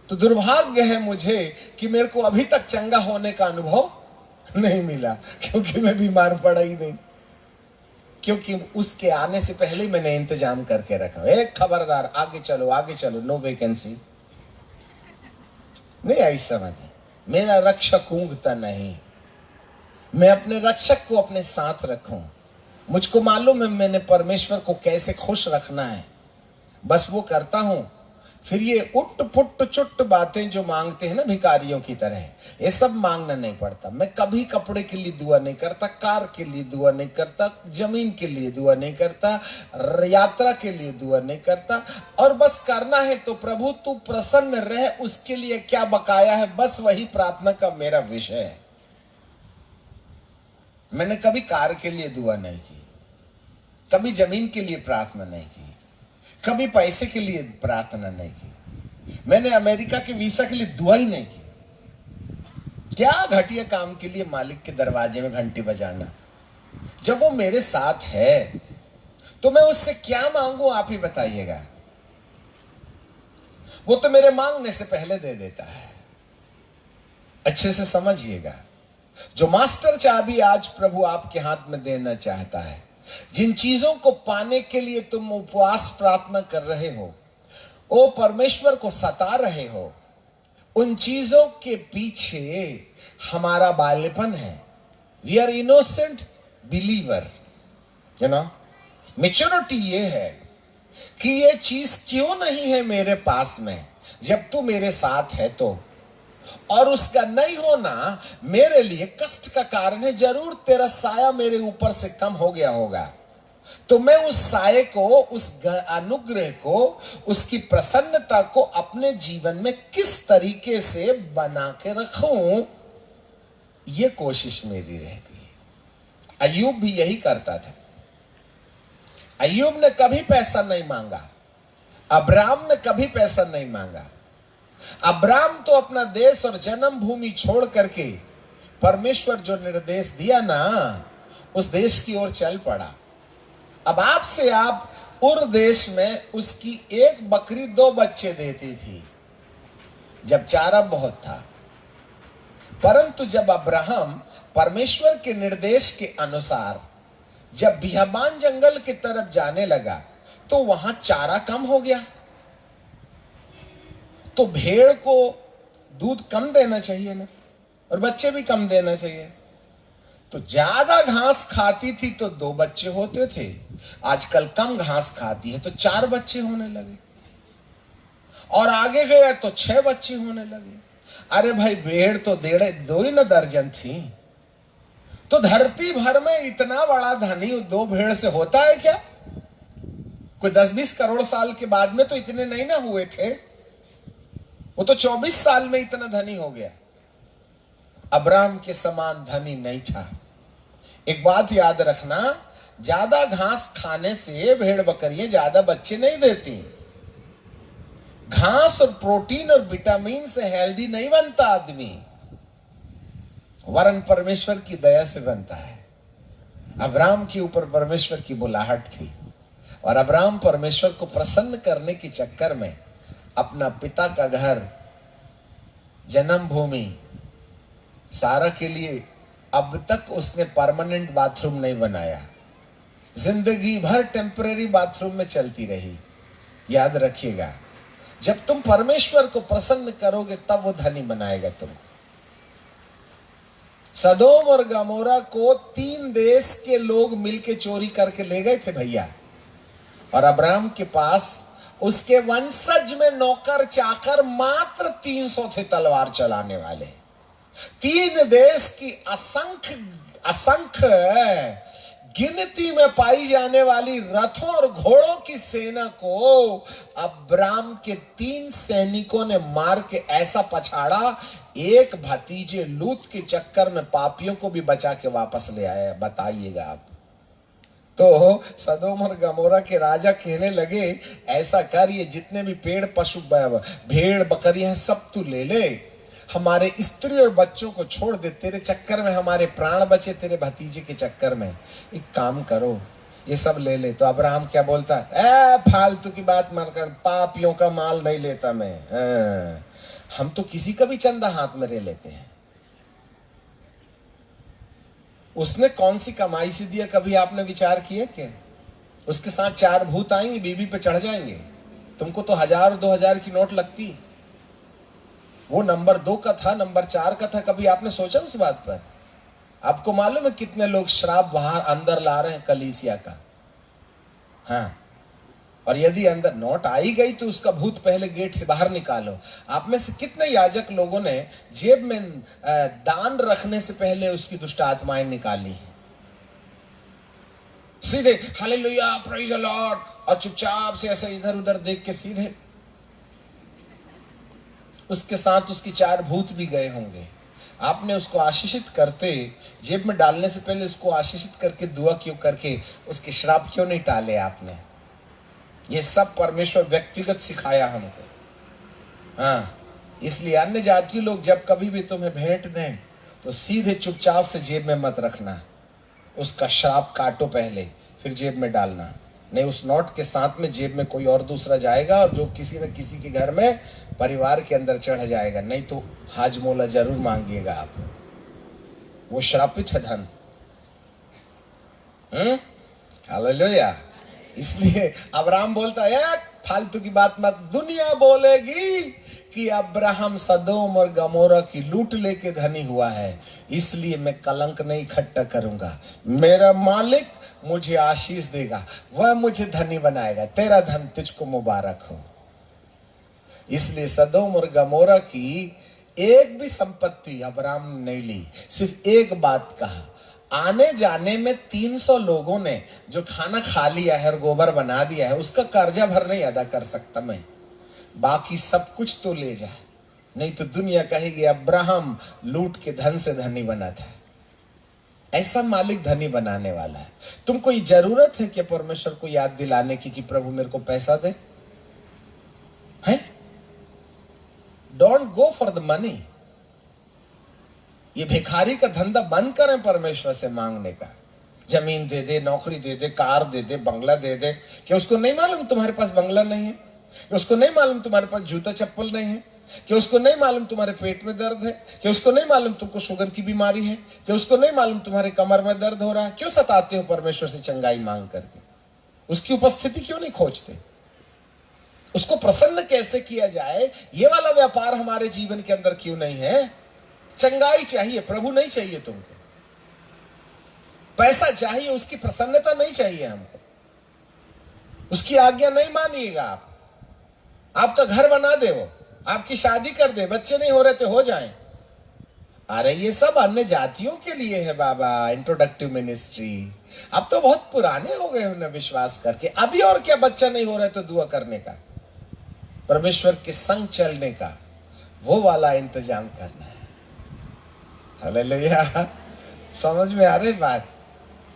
तो दुर्भाग्य है मुझे कि मेरे को अभी तक चंगा होने का अनुभव नहीं मिला, क्योंकि मैं बीमार पड़ा ही नहीं, क्योंकि उसके आने से पहले ही मैंने इंतजाम करके रखा। एक खबरदार, आगे चलो, नो वैकेंसी। नहीं आई समझ, मेरा रक्षक ऊंघता नहीं। मैं अपने रक्षक को अपने साथ रखूं। मुझको मालूम है मैंने परमेश्वर को कैसे खुश रखना है, बस वो करता हूं। फिर ये उट पुट चुट बातें जो मांगते हैं ना भिखारियों की तरह, ये सब मांगना नहीं पड़ता। मैं कभी कपड़े के लिए दुआ नहीं करता, कार के लिए दुआ नहीं करता, जमीन के लिए दुआ नहीं करता, यात्रा के लिए दुआ नहीं करता। और बस करना है तो प्रभु तू प्रसन्न रहे, उसके लिए क्या बकाया है, बस वही प्रार्थना का मेरा विषय है। मैंने कभी कार के लिए दुआ नहीं की, कभी जमीन के लिए प्रार्थना नहीं की, कभी पैसे के लिए प्रार्थना नहीं की। मैंने अमेरिका के वीसा के लिए दुआ ही नहीं की। क्या घटिया काम के लिए मालिक के दरवाजे में घंटी बजाना। जब वो मेरे साथ है तो मैं उससे क्या मांगू, आप ही बताइएगा। वो तो मेरे मांगने से पहले दे देता है। अच्छे से समझिएगा, जो मास्टर चाबी आज प्रभु आपके हाथ में देना चाहता है, जिन चीजों को पाने के लिए तुम उपवास प्रार्थना कर रहे हो, ओ परमेश्वर को सता रहे हो, उन चीजों के पीछे हमारा बाल्यपन है। We are innocent believer, you know. Maturity ये है कि ये चीज क्यों नहीं है मेरे पास में जब तू मेरे साथ है तो, और उसका नहीं होना मेरे लिए कष्ट का कारण है। जरूर तेरा साया मेरे ऊपर से कम हो गया होगा, तो मैं उस साये को, उस अनुग्रह को, उसकी प्रसन्नता को अपने जीवन में किस तरीके से बना के रखूं, यह कोशिश मेरी रहती है। अय्यूब भी यही करता था। अय्यूब ने कभी पैसा नहीं मांगा, अब्राम ने कभी पैसा नहीं मांगा। अब्राम तो अपना देश और जन्म भूमि छोड़ करके परमेश्वर जो निर्देश दिया ना, उस देश की ओर चल पड़ा। अब आपसे आप उर देश में उसकी एक बकरी 2 बच्चे देती थी जब चारा बहुत था, परंतु जब अब्राहम परमेश्वर के निर्देश के अनुसार जब बियाबान जंगल की तरफ जाने लगा तो वहां चारा कम हो गया। तो भेड़ को दूध कम देना चाहिए ना, और बच्चे भी कम देना चाहिए। तो ज्यादा घास खाती थी तो 2 बच्चे होते थे, आजकल कम घास खाती है तो 4 बच्चे होने लगे, और आगे गया तो 6 बच्चे होने लगे। अरे भाई भेड़ तो डेढ़ दो ही न दर्जन थी, तो धरती भर में इतना बड़ा धनी 2 भेड़ से होता है क्या? कोई 10-20 करोड़ साल के बाद में तो इतने नहीं ना हुए थे, वो तो 24 साल में इतना धनी हो गया। अब्राहम के समान धनी नहीं था। एक बात याद रखना, ज्यादा घास खाने से भेड़ बकरियां ज्यादा बच्चे नहीं देती। घास और प्रोटीन और विटामिन से हेल्दी नहीं बनता आदमी, वरन परमेश्वर की दया से बनता है। अब्राहम के ऊपर परमेश्वर की बुलाहट थी, और अब्राहम परमेश्वर को प्रसन्न करने के चक्कर में अपना पिता का घर, जन्मभूमि सारा के लिए अब तक उसने परमानेंट बाथरूम नहीं बनाया, जिंदगी भर टेम्पररी बाथरूम में चलती रही। याद रखिएगा, जब तुम परमेश्वर को प्रसन्न करोगे तब वो धनी बनाएगा तुमको। सदोम और गमोरा को 3 देश के लोग मिलके चोरी करके ले गए थे भैया, और अब्राहम के पास उसके वंशज में नौकर चाकर मात्र 300 थे तलवार चलाने वाले। 3 देश की असंख्य गिनती में पाई जाने वाली रथों और घोड़ों की सेना को अब्राम के 3 सैनिकों ने मार के ऐसा पछाड़ा, एक भतीजे लूत के चक्कर में पापियों को भी बचा के वापस ले आया। बताइएगा आप। तो सदोम और गमोरा के राजा कहने लगे, ऐसा कर, ये जितने भी पेड़ पशु भेड़ बकरियां सब तू ले ले, हमारे स्त्री और बच्चों को छोड़ दे, तेरे चक्कर में हमारे प्राण बचे, तेरे भतीजे के चक्कर में। एक काम करो, ये सब ले ले। तो अब्राहम क्या बोलता है, फालतू की बात मत कर, पापियों का माल नहीं लेता मैं। हम तो किसी का भी चंदा हाथ में ले लेते हैं। उसने कौन सी कमाई से दिया, कभी आपने विचार किया क्या? उसके साथ 4 भूत आएंगे, बीबी पे चढ़ जाएंगे, तुमको तो 1000-2000 की नोट लगती। वो नंबर 2 का था, नंबर 4 का था। कभी आपने सोचा उस बात पर? आपको मालूम है कितने लोग शराब बाहर अंदर ला रहे हैं कलीसिया का? हाँ, और यदि अंदर नोट आई गई तो उसका भूत पहले गेट से बाहर निकालो। आप में से कितने याजक लोगों ने जेब में दान रखने से पहले उसकी दुष्ट आत्माएं निकाली? सीधे हालेलुया प्रेज़ द लॉर्ड, और चुपचाप से ऐसे इधर उधर देख के सीधे उसके साथ उसकी 4 भूत भी गए होंगे। आपने उसको आशीषित करते, जेब में डालने से पहले उसको आशीषित करके दुआ क्यों करके उसके श्राप क्यों नहीं टाले आपने? ये सब परमेश्वर व्यक्तिगत सिखाया हमको। हाँ, इसलिए अन्य जातीय लोग जब कभी भी तुम्हें भेंट दें तो सीधे चुपचाप से जेब में मत रखना, उसका श्राप काटो पहले, फिर जेब में डालना। नहीं, उस नोट के साथ में जेब में कोई और दूसरा जाएगा, और जो किसी न किसी के घर में परिवार के अंदर चढ़ जाएगा। नहीं तो हाजमोला जरूर मांगिएगा आप, वो श्रापित है धन। हालेलुया। इसलिए अब्राहम बोलता है, फालतू की बात मत। दुनिया बोलेगी कि अब्राहम सदोम और गमोरा की लूट लेके धनी हुआ है, इसलिए मैं कलंक नहीं इकट्ठा करूंगा। मेरा मालिक मुझे आशीष देगा, वह मुझे धनी बनाएगा। तेरा धन तुझको मुबारक हो। इसलिए सदोम और गमोरा की एक भी संपत्ति अब्राहम ने नहीं ली, सिर्फ एक बात कहा। आने जाने में 300 लोगों ने जो खाना खा लिया है और गोबर बना दिया है, उसका कर्जा भर नहीं अदा कर सकता मैं, बाकी सब कुछ तो ले जा। नहीं तो दुनिया कहेगी अब्राहम लूट के धन से धनी बना था। ऐसा मालिक धनी बनाने वाला है। तुमको ये जरूरत है कि परमेश्वर को याद दिलाने की कि प्रभु मेरे को पैसा दे? हैं? Don't go for the money. ये भिखारी का धंधा बंद करें परमेश्वर से मांगने का। जमीन दे दे, नौकरी दे दे, कार दे दे, बंगला दे दे। क्या उसको नहीं मालूम तुम्हारे पास बंगला नहीं है? क्या उसको नहीं मालूम तुम्हारे पास जूता चप्पल नहीं है? क्या उसको नहीं मालूम तुम्हारे पेट में दर्द है? क्या उसको नहीं मालूम तुमको शुगर की बीमारी है? क्या उसको नहीं मालूम तुम्हारे कमर में दर्द हो रहा है? क्यों सताते हो परमेश्वर से चंगाई मांग करके? उसकी उपस्थिति क्यों नहीं खोजते? उसको प्रसन्न कैसे किया जाए, ये वाला व्यापार हमारे जीवन के अंदर क्यों नहीं है? चंगाई चाहिए, प्रभु नहीं चाहिए तुमको। पैसा चाहिए, उसकी प्रसन्नता नहीं चाहिए हमको। उसकी आज्ञा नहीं मानिएगा आप। आपका घर बना दे वो, आपकी शादी कर दे, बच्चे नहीं हो रहे तो हो जाएं। अरे ये सब अन्य जातियों के लिए है बाबा, इंट्रोडक्टिव मिनिस्ट्री। अब तो बहुत पुराने हो गए उन्हें विश्वास करके। अभी और क्या, बच्चा नहीं हो रहा है तो दुआ करने का, परमेश्वर के संग चलने का, वो वाला इंतजाम करना है। हालेलुया। समझ में आ रही बात?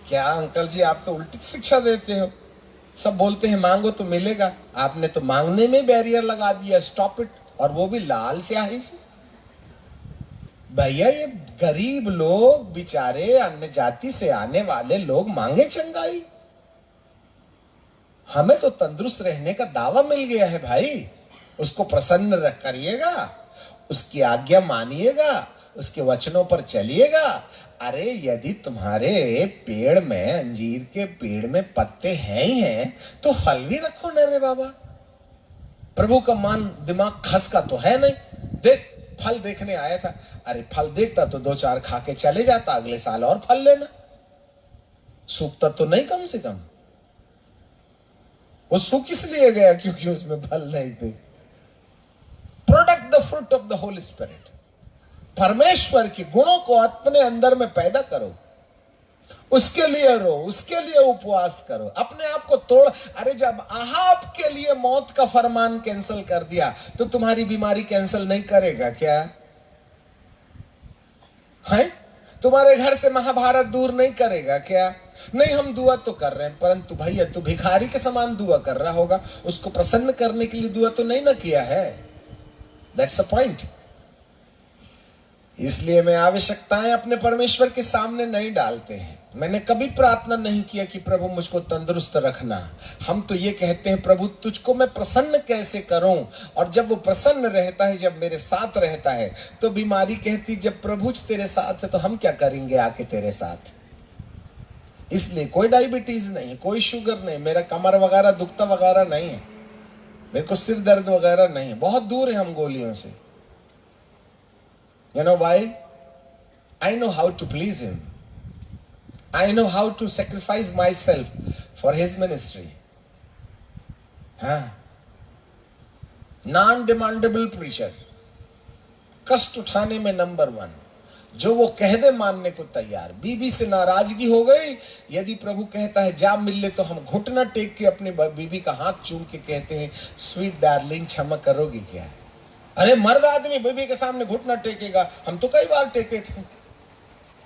क्या अंकल जी आप तो उल्टी शिक्षा देते हो। सब बोलते हैं मांगो तो मिलेगा, आपने तो मांगने में बैरियर लगा दिया। Stop it. और वो भी लाल स्याही से। भैया ये गरीब लोग बेचारे, अन्य जाति से आने वाले लोग मांगे चंगाई। हमें तो तंदुरुस्त रहने का दावा मिल गया है भाई। उसको प्रसन्न रख करिएगा, उसकी आज्ञा मानिएगा, उसके वचनों पर चलिएगा। अरे यदि तुम्हारे पेड़ में, अंजीर के पेड़ में पत्ते हैं ही हैं तो फल भी रखो ना रे बाबा। प्रभु का मान दिमाग खस का तो है नहीं। देख फल देखने आया था, अरे फल देखता तो 2-4 खा के चले जाता, अगले साल और फल लेना। सूखता तो नहीं कम से कम। वो सूख इसलिए गया क्योंकि उसमें फल नहीं थे। Product the fruit of the Holi spirit. परमेश्वर के गुणों को अपने अंदर में पैदा करो, उसके लिए रो, उसके लिए उपवास करो, अपने आप को तोड़। अरे जब आहाब के लिए मौत का फरमान कैंसिल कर दिया तो तुम्हारी बीमारी कैंसिल नहीं करेगा क्या? है? तुम्हारे घर से महाभारत दूर नहीं करेगा क्या? नहीं, हम दुआ तो कर रहे हैं, परंतु भैया तू भिखारी के समान दुआ कर रहा होगा, उसको प्रसन्न करने के लिए दुआ तो नहीं ना किया है। That's a point. इसलिए मैं आवश्यकताएं अपने परमेश्वर के सामने नहीं डालते हैं। मैंने कभी प्रार्थना नहीं किया कि प्रभु मुझको तंदुरुस्त रखना। हम तो ये कहते हैं प्रभु तुझको मैं प्रसन्न कैसे करूं। और जब वो प्रसन्न रहता है, जब मेरे साथ रहता है, तो बीमारी कहती जब प्रभु तेरे साथ है तो हम क्या करेंगे आके तेरे साथ। इसलिए कोई डायबिटीज नहीं, कोई शुगर नहीं, मेरा कमर वगैरह दुखता वगैरह नहीं है, मेरे को सिर दर्द वगैरह नहीं है। बहुत दूर है हम गोलियों से। You know why? I know how to please him. I know how to sacrifice myself for his ministry. हाँ, non-demandable preacher, कष्ट उठाने में नंबर 1, जो वो कह दे मानने को तैयार। बीबी से नाराजगी हो गई, यदि प्रभु कहता है जा मिल ले, तो हम घुटना टेक के अपनी बीबी का हाथ चूम के कहते हैं स्वीट डार्लिंग क्षमा करोगी क्या? अरे मर्द आदमी बीबी के सामने घुटना टेकेगा? हम तो कई बार टेके थे।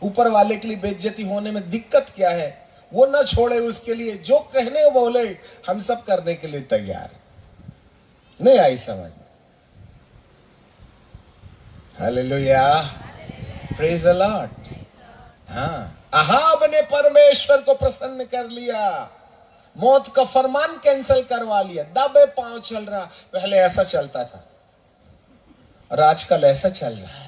ऊपर वाले के लिए बेइज्जती होने में दिक्कत क्या है? वो ना छोड़े, उसके लिए जो कहने बोले हम सब करने के लिए तैयार। नहीं आई समझ? Hallelujah, praise the Lord. हाँ, अहाब ने परमेश्वर को प्रसन्न कर लिया, मौत का फरमान कैंसिल करवा लिया, दबे पांव चल रहा। पहले ऐसा चलता था और आजकल ऐसा चल रहा है।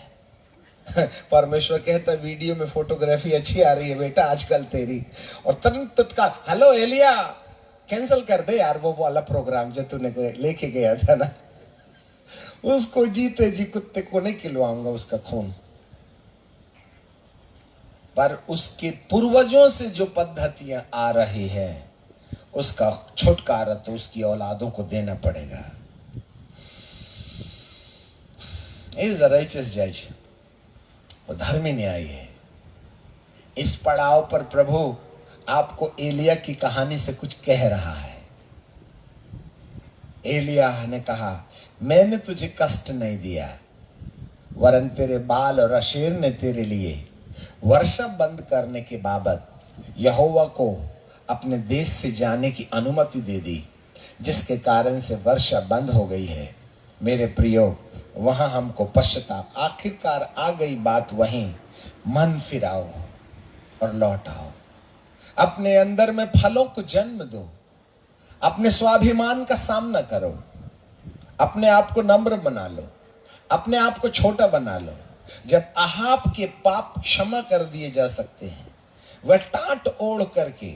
परमेश्वर कहता वीडियो में फोटोग्राफी अच्छी आ रही है बेटा आजकल तेरी, और तुरंत तत्काल हेलो एलिया कैंसिल कर दे यार वो वाला प्रोग्राम जो तूने लेके गया था ना, उसको जीते जी कुत्ते को नहीं खिलवाऊंगा उसका खून। पर उसके पूर्वजों से जो पद्धतियां आ रही है उसका छुटकारा तो उसकी औलादों को देना पड़ेगा। इज अ राइचियस जज, वो धर्मी न्यायी है। इस पड़ाव पर प्रभु आपको एलिया की कहानी से कुछ कह रहा है। एलिया ने कहा मैंने तुझे कष्ट नहीं दिया, वरन तेरे बाल और अशेर ने तेरे लिए वर्षा बंद करने के बाबत यहोवा को अपने देश से जाने की अनुमति दे दी, जिसके कारण से वर्षा बंद हो गई है। मेरे प्रियो, वहां हमको पश्चाताप, आखिरकार आ गई बात वहीं। मन फिराओ और लौट आओ, अपने अंदर में फलों को जन्म दो, अपने स्वाभिमान का सामना करो, अपने आप को नम्र बना लो, अपने आप को छोटा बना लो। जब अहाब के पाप क्षमा कर दिए जा सकते हैं, वह टाट ओढ़ करके,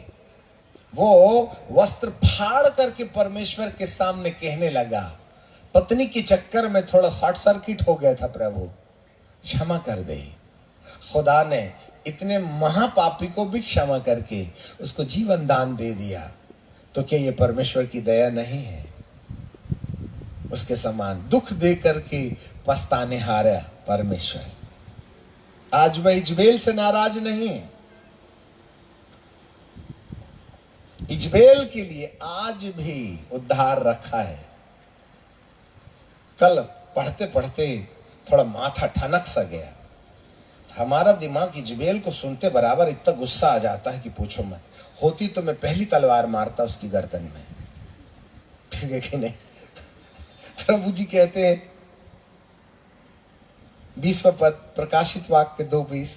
वो वस्त्र फाड़ करके परमेश्वर के सामने कहने लगा, पत्नी के चक्कर में थोड़ा शॉर्ट सर्किट हो गया था, प्रभु क्षमा कर दे। खुदा ने इतने महापापी को भी क्षमा करके उसको जीवन दान दे दिया, तो क्या ये परमेश्वर की दया नहीं है? उसके समान दुख दे करके पछताने हारा परमेश्वर। आज वह इजबेल से नाराज नहीं है। इजबेल के लिए आज भी उद्धार रखा है। कल पढ़ते पढ़ते थोड़ा माथा ठनक सा गया। हमारा दिमाग इजबेल को सुनते बराबर इतना गुस्सा आ जाता है कि पूछो मत। होती तो मैं पहली तलवार मारता उसकी गर्दन में। ठीक है कि नहीं? प्रभु जी कहते हैं 20वां पद प्रकाशित वाक्य 2:20,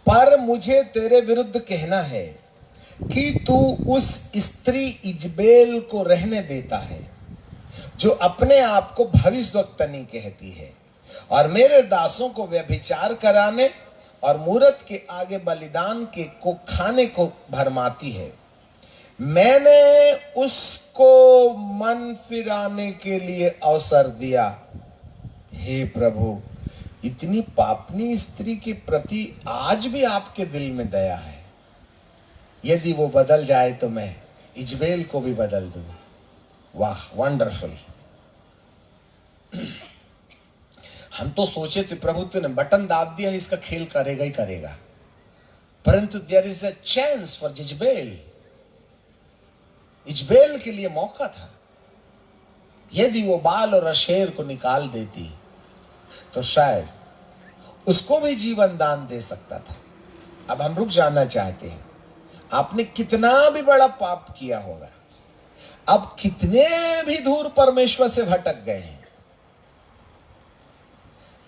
पर मुझे तेरे विरुद्ध कहना है कि तू उस स्त्री इजबेल को रहने देता है जो अपने आप को भविष्यद्वक्तनी कहती है और मेरे दासों को व्यभिचार कराने और मूरत के आगे बलिदान के को खाने को भरमाती है। मैंने उसको मन फिराने के लिए अवसर दिया। हे प्रभु, इतनी पापनी स्त्री के प्रति आज भी आपके दिल में दया है। यदि वो बदल जाए तो मैं इजबेल को भी बदल दूं। वाह, वंडरफुल। हम तो सोचे थे प्रभु तूने बटन दाब दिया, इसका खेल करेगा ही करेगा, परंतु there is a chance for Jezebel. Jezebel के लिए मौका था। यदि वो बाल और अशेर को निकाल देती तो शायद उसको भी जीवन दान दे सकता था। अब हम रुक जाना चाहते हैं। आपने कितना भी बड़ा पाप किया होगा, अब कितने भी दूर परमेश्वर से भटक गए हैं,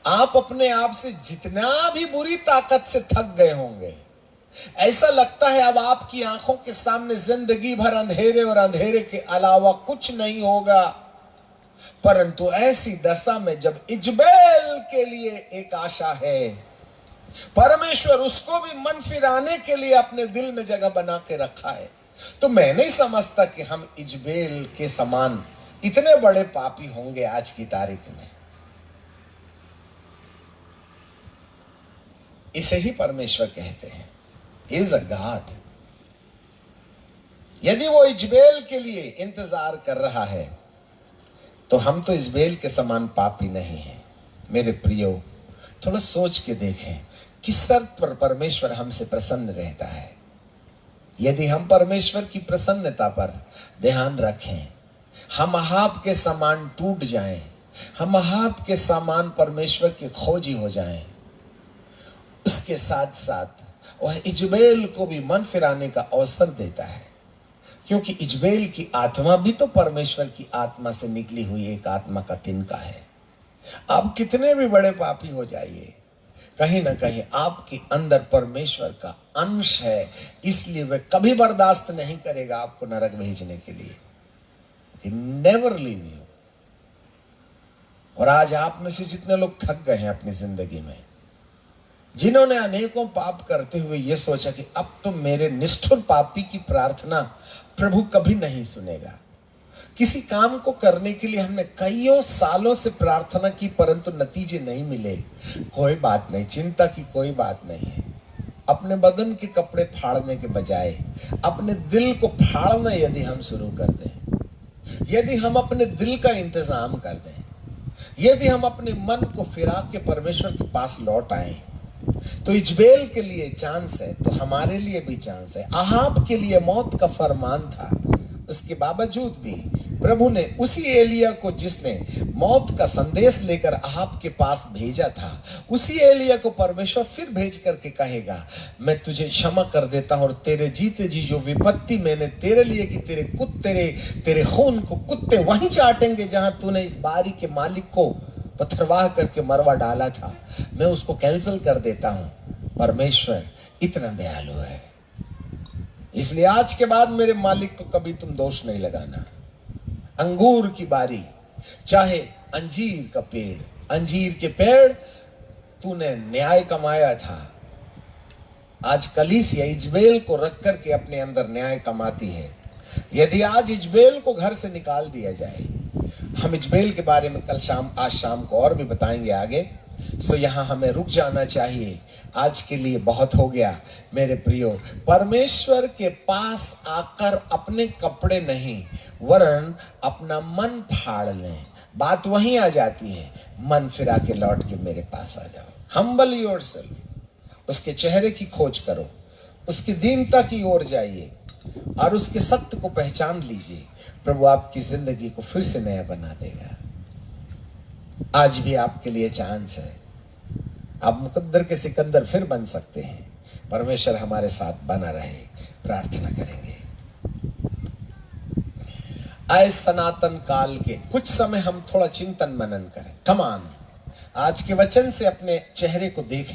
आप अपने आप से जितना भी बुरी ताकत से थक गए होंगे, ऐसा लगता है अब आपकी आंखों के सामने जिंदगी भर अंधेरे और अंधेरे के अलावा कुछ नहीं होगा। परंतु ऐसी दशा में जब इजबेल के लिए एक आशा है, परमेश्वर उसको भी मन फिराने के लिए अपने दिल में जगह बना के रखा है, तो मैं नहीं समझता कि हम इजबेल के समान इतने बड़े पापी होंगे आज की तारीख में। इसे ही परमेश्वर कहते हैं, He is a God। यदि वो इजबेल के लिए इंतजार कर रहा है तो हम तो इजबेल के समान पापी नहीं हैं। मेरे प्रियो, थोड़ा सोच के देखें किस शर्त पर परमेश्वर हमसे प्रसन्न रहता है। यदि हम परमेश्वर की प्रसन्नता पर ध्यान रखें, हम अहाब के समान टूट जाएं, हम अहाब के समान परमेश्वर के खोजी हो जाएं, उसके साथ साथ वह इजबेल को भी मन फिराने का अवसर देता है, क्योंकि इजबेल की आत्मा भी तो परमेश्वर की आत्मा से निकली हुई एक आत्मा का तिनका है। आप कितने भी बड़े पापी हो जाइए, कहीं ना कहीं आपके अंदर परमेश्वर का अंश है, इसलिए वह कभी बर्दाश्त नहीं करेगा आपको नरक भेजने के लिए। He never leave you। और आज आप में से जितने लोग थक गए हैं अपनी जिंदगी में, जिन्होंने अनेकों पाप करते हुए यह सोचा कि अब तो मेरे निष्ठुर पापी की प्रार्थना प्रभु कभी नहीं सुनेगा। किसी काम को करने के लिए हमने कईयों सालों से प्रार्थना की परंतु नतीजे नहीं मिले। कोई बात नहीं, चिंता की कोई बात नहीं है। अपने बदन के कपड़े फाड़ने के बजाय अपने दिल को फाड़ना यदि हम शुरू कर दें, यदि हम अपने दिल का इंतजाम कर दें, यदि हम अपने मन को फिरा के परमेश्वर के पास लौट आए, तो इजबेल के लिए चांस है तो हमारे लिए भी चांस है। अहाब के लिए मौत का फरमान था, उसके बावजूद भी प्रभु ने उसी एलिया को जिसने मौत का संदेश लेकर अहाब के पास भेजा था, उसी एलिया को परमेश्वर फिर भेज करके कहेगा, मैं तुझे क्षमा कर देता हूं और तेरे जीते जी जो विपत्ति मैंने तेरे लिए की, तेरे खून को कुत्ते वहीं चाटेंगे जहां तूने इस बारी के मालिक को पत्थरवाह करके मरवा डाला था, मैं उसको कैंसिल कर देता हूं। परमेश्वर इतना दयालु है, इसलिए आज के बाद मेरे मालिक को कभी तुम दोष नहीं लगाना। अंगूर की बारी, चाहे अंजीर का पेड़, अंजीर के पेड़ तूने न्याय कमाया था, आज कलीसिया इजबेल को रख करके अपने अंदर न्याय कमाती है। यदि आज इजबेल को घर से निकाल दिया जाए, हम इजबेल के बारे में आज शाम को और भी बताएंगे आगे, सो यहाँ हमें रुक जाना चाहिए। आज के लिए बहुत हो गया मेरे प्रियो। परमेश्वर के पास आकर अपने कपड़े नहीं वरन अपना मन फाड़ लें। बात वहीं आ जाती है, मन फिरा के लौट के मेरे पास आ जाओ। हम्बल योरसेल्फ, उसके चेहरे की खोज करो, उसकी दीनता की ओर जाइए और उसके सत्य को पहचान लीजिए। प्रभु आपकी जिंदगी को फिर से नया बना देगा। आज भी आपके लिए चांस है, आप मुकद्दर के सिकंदर फिर बन सकते हैं। परमेश्वर हमारे साथ बना रहे, प्रार्थना करेंगे। आए सनातन काल के कुछ समय हम थोड़ा चिंतन मनन करें। कमान आज के वचन से अपने चेहरे को देखें।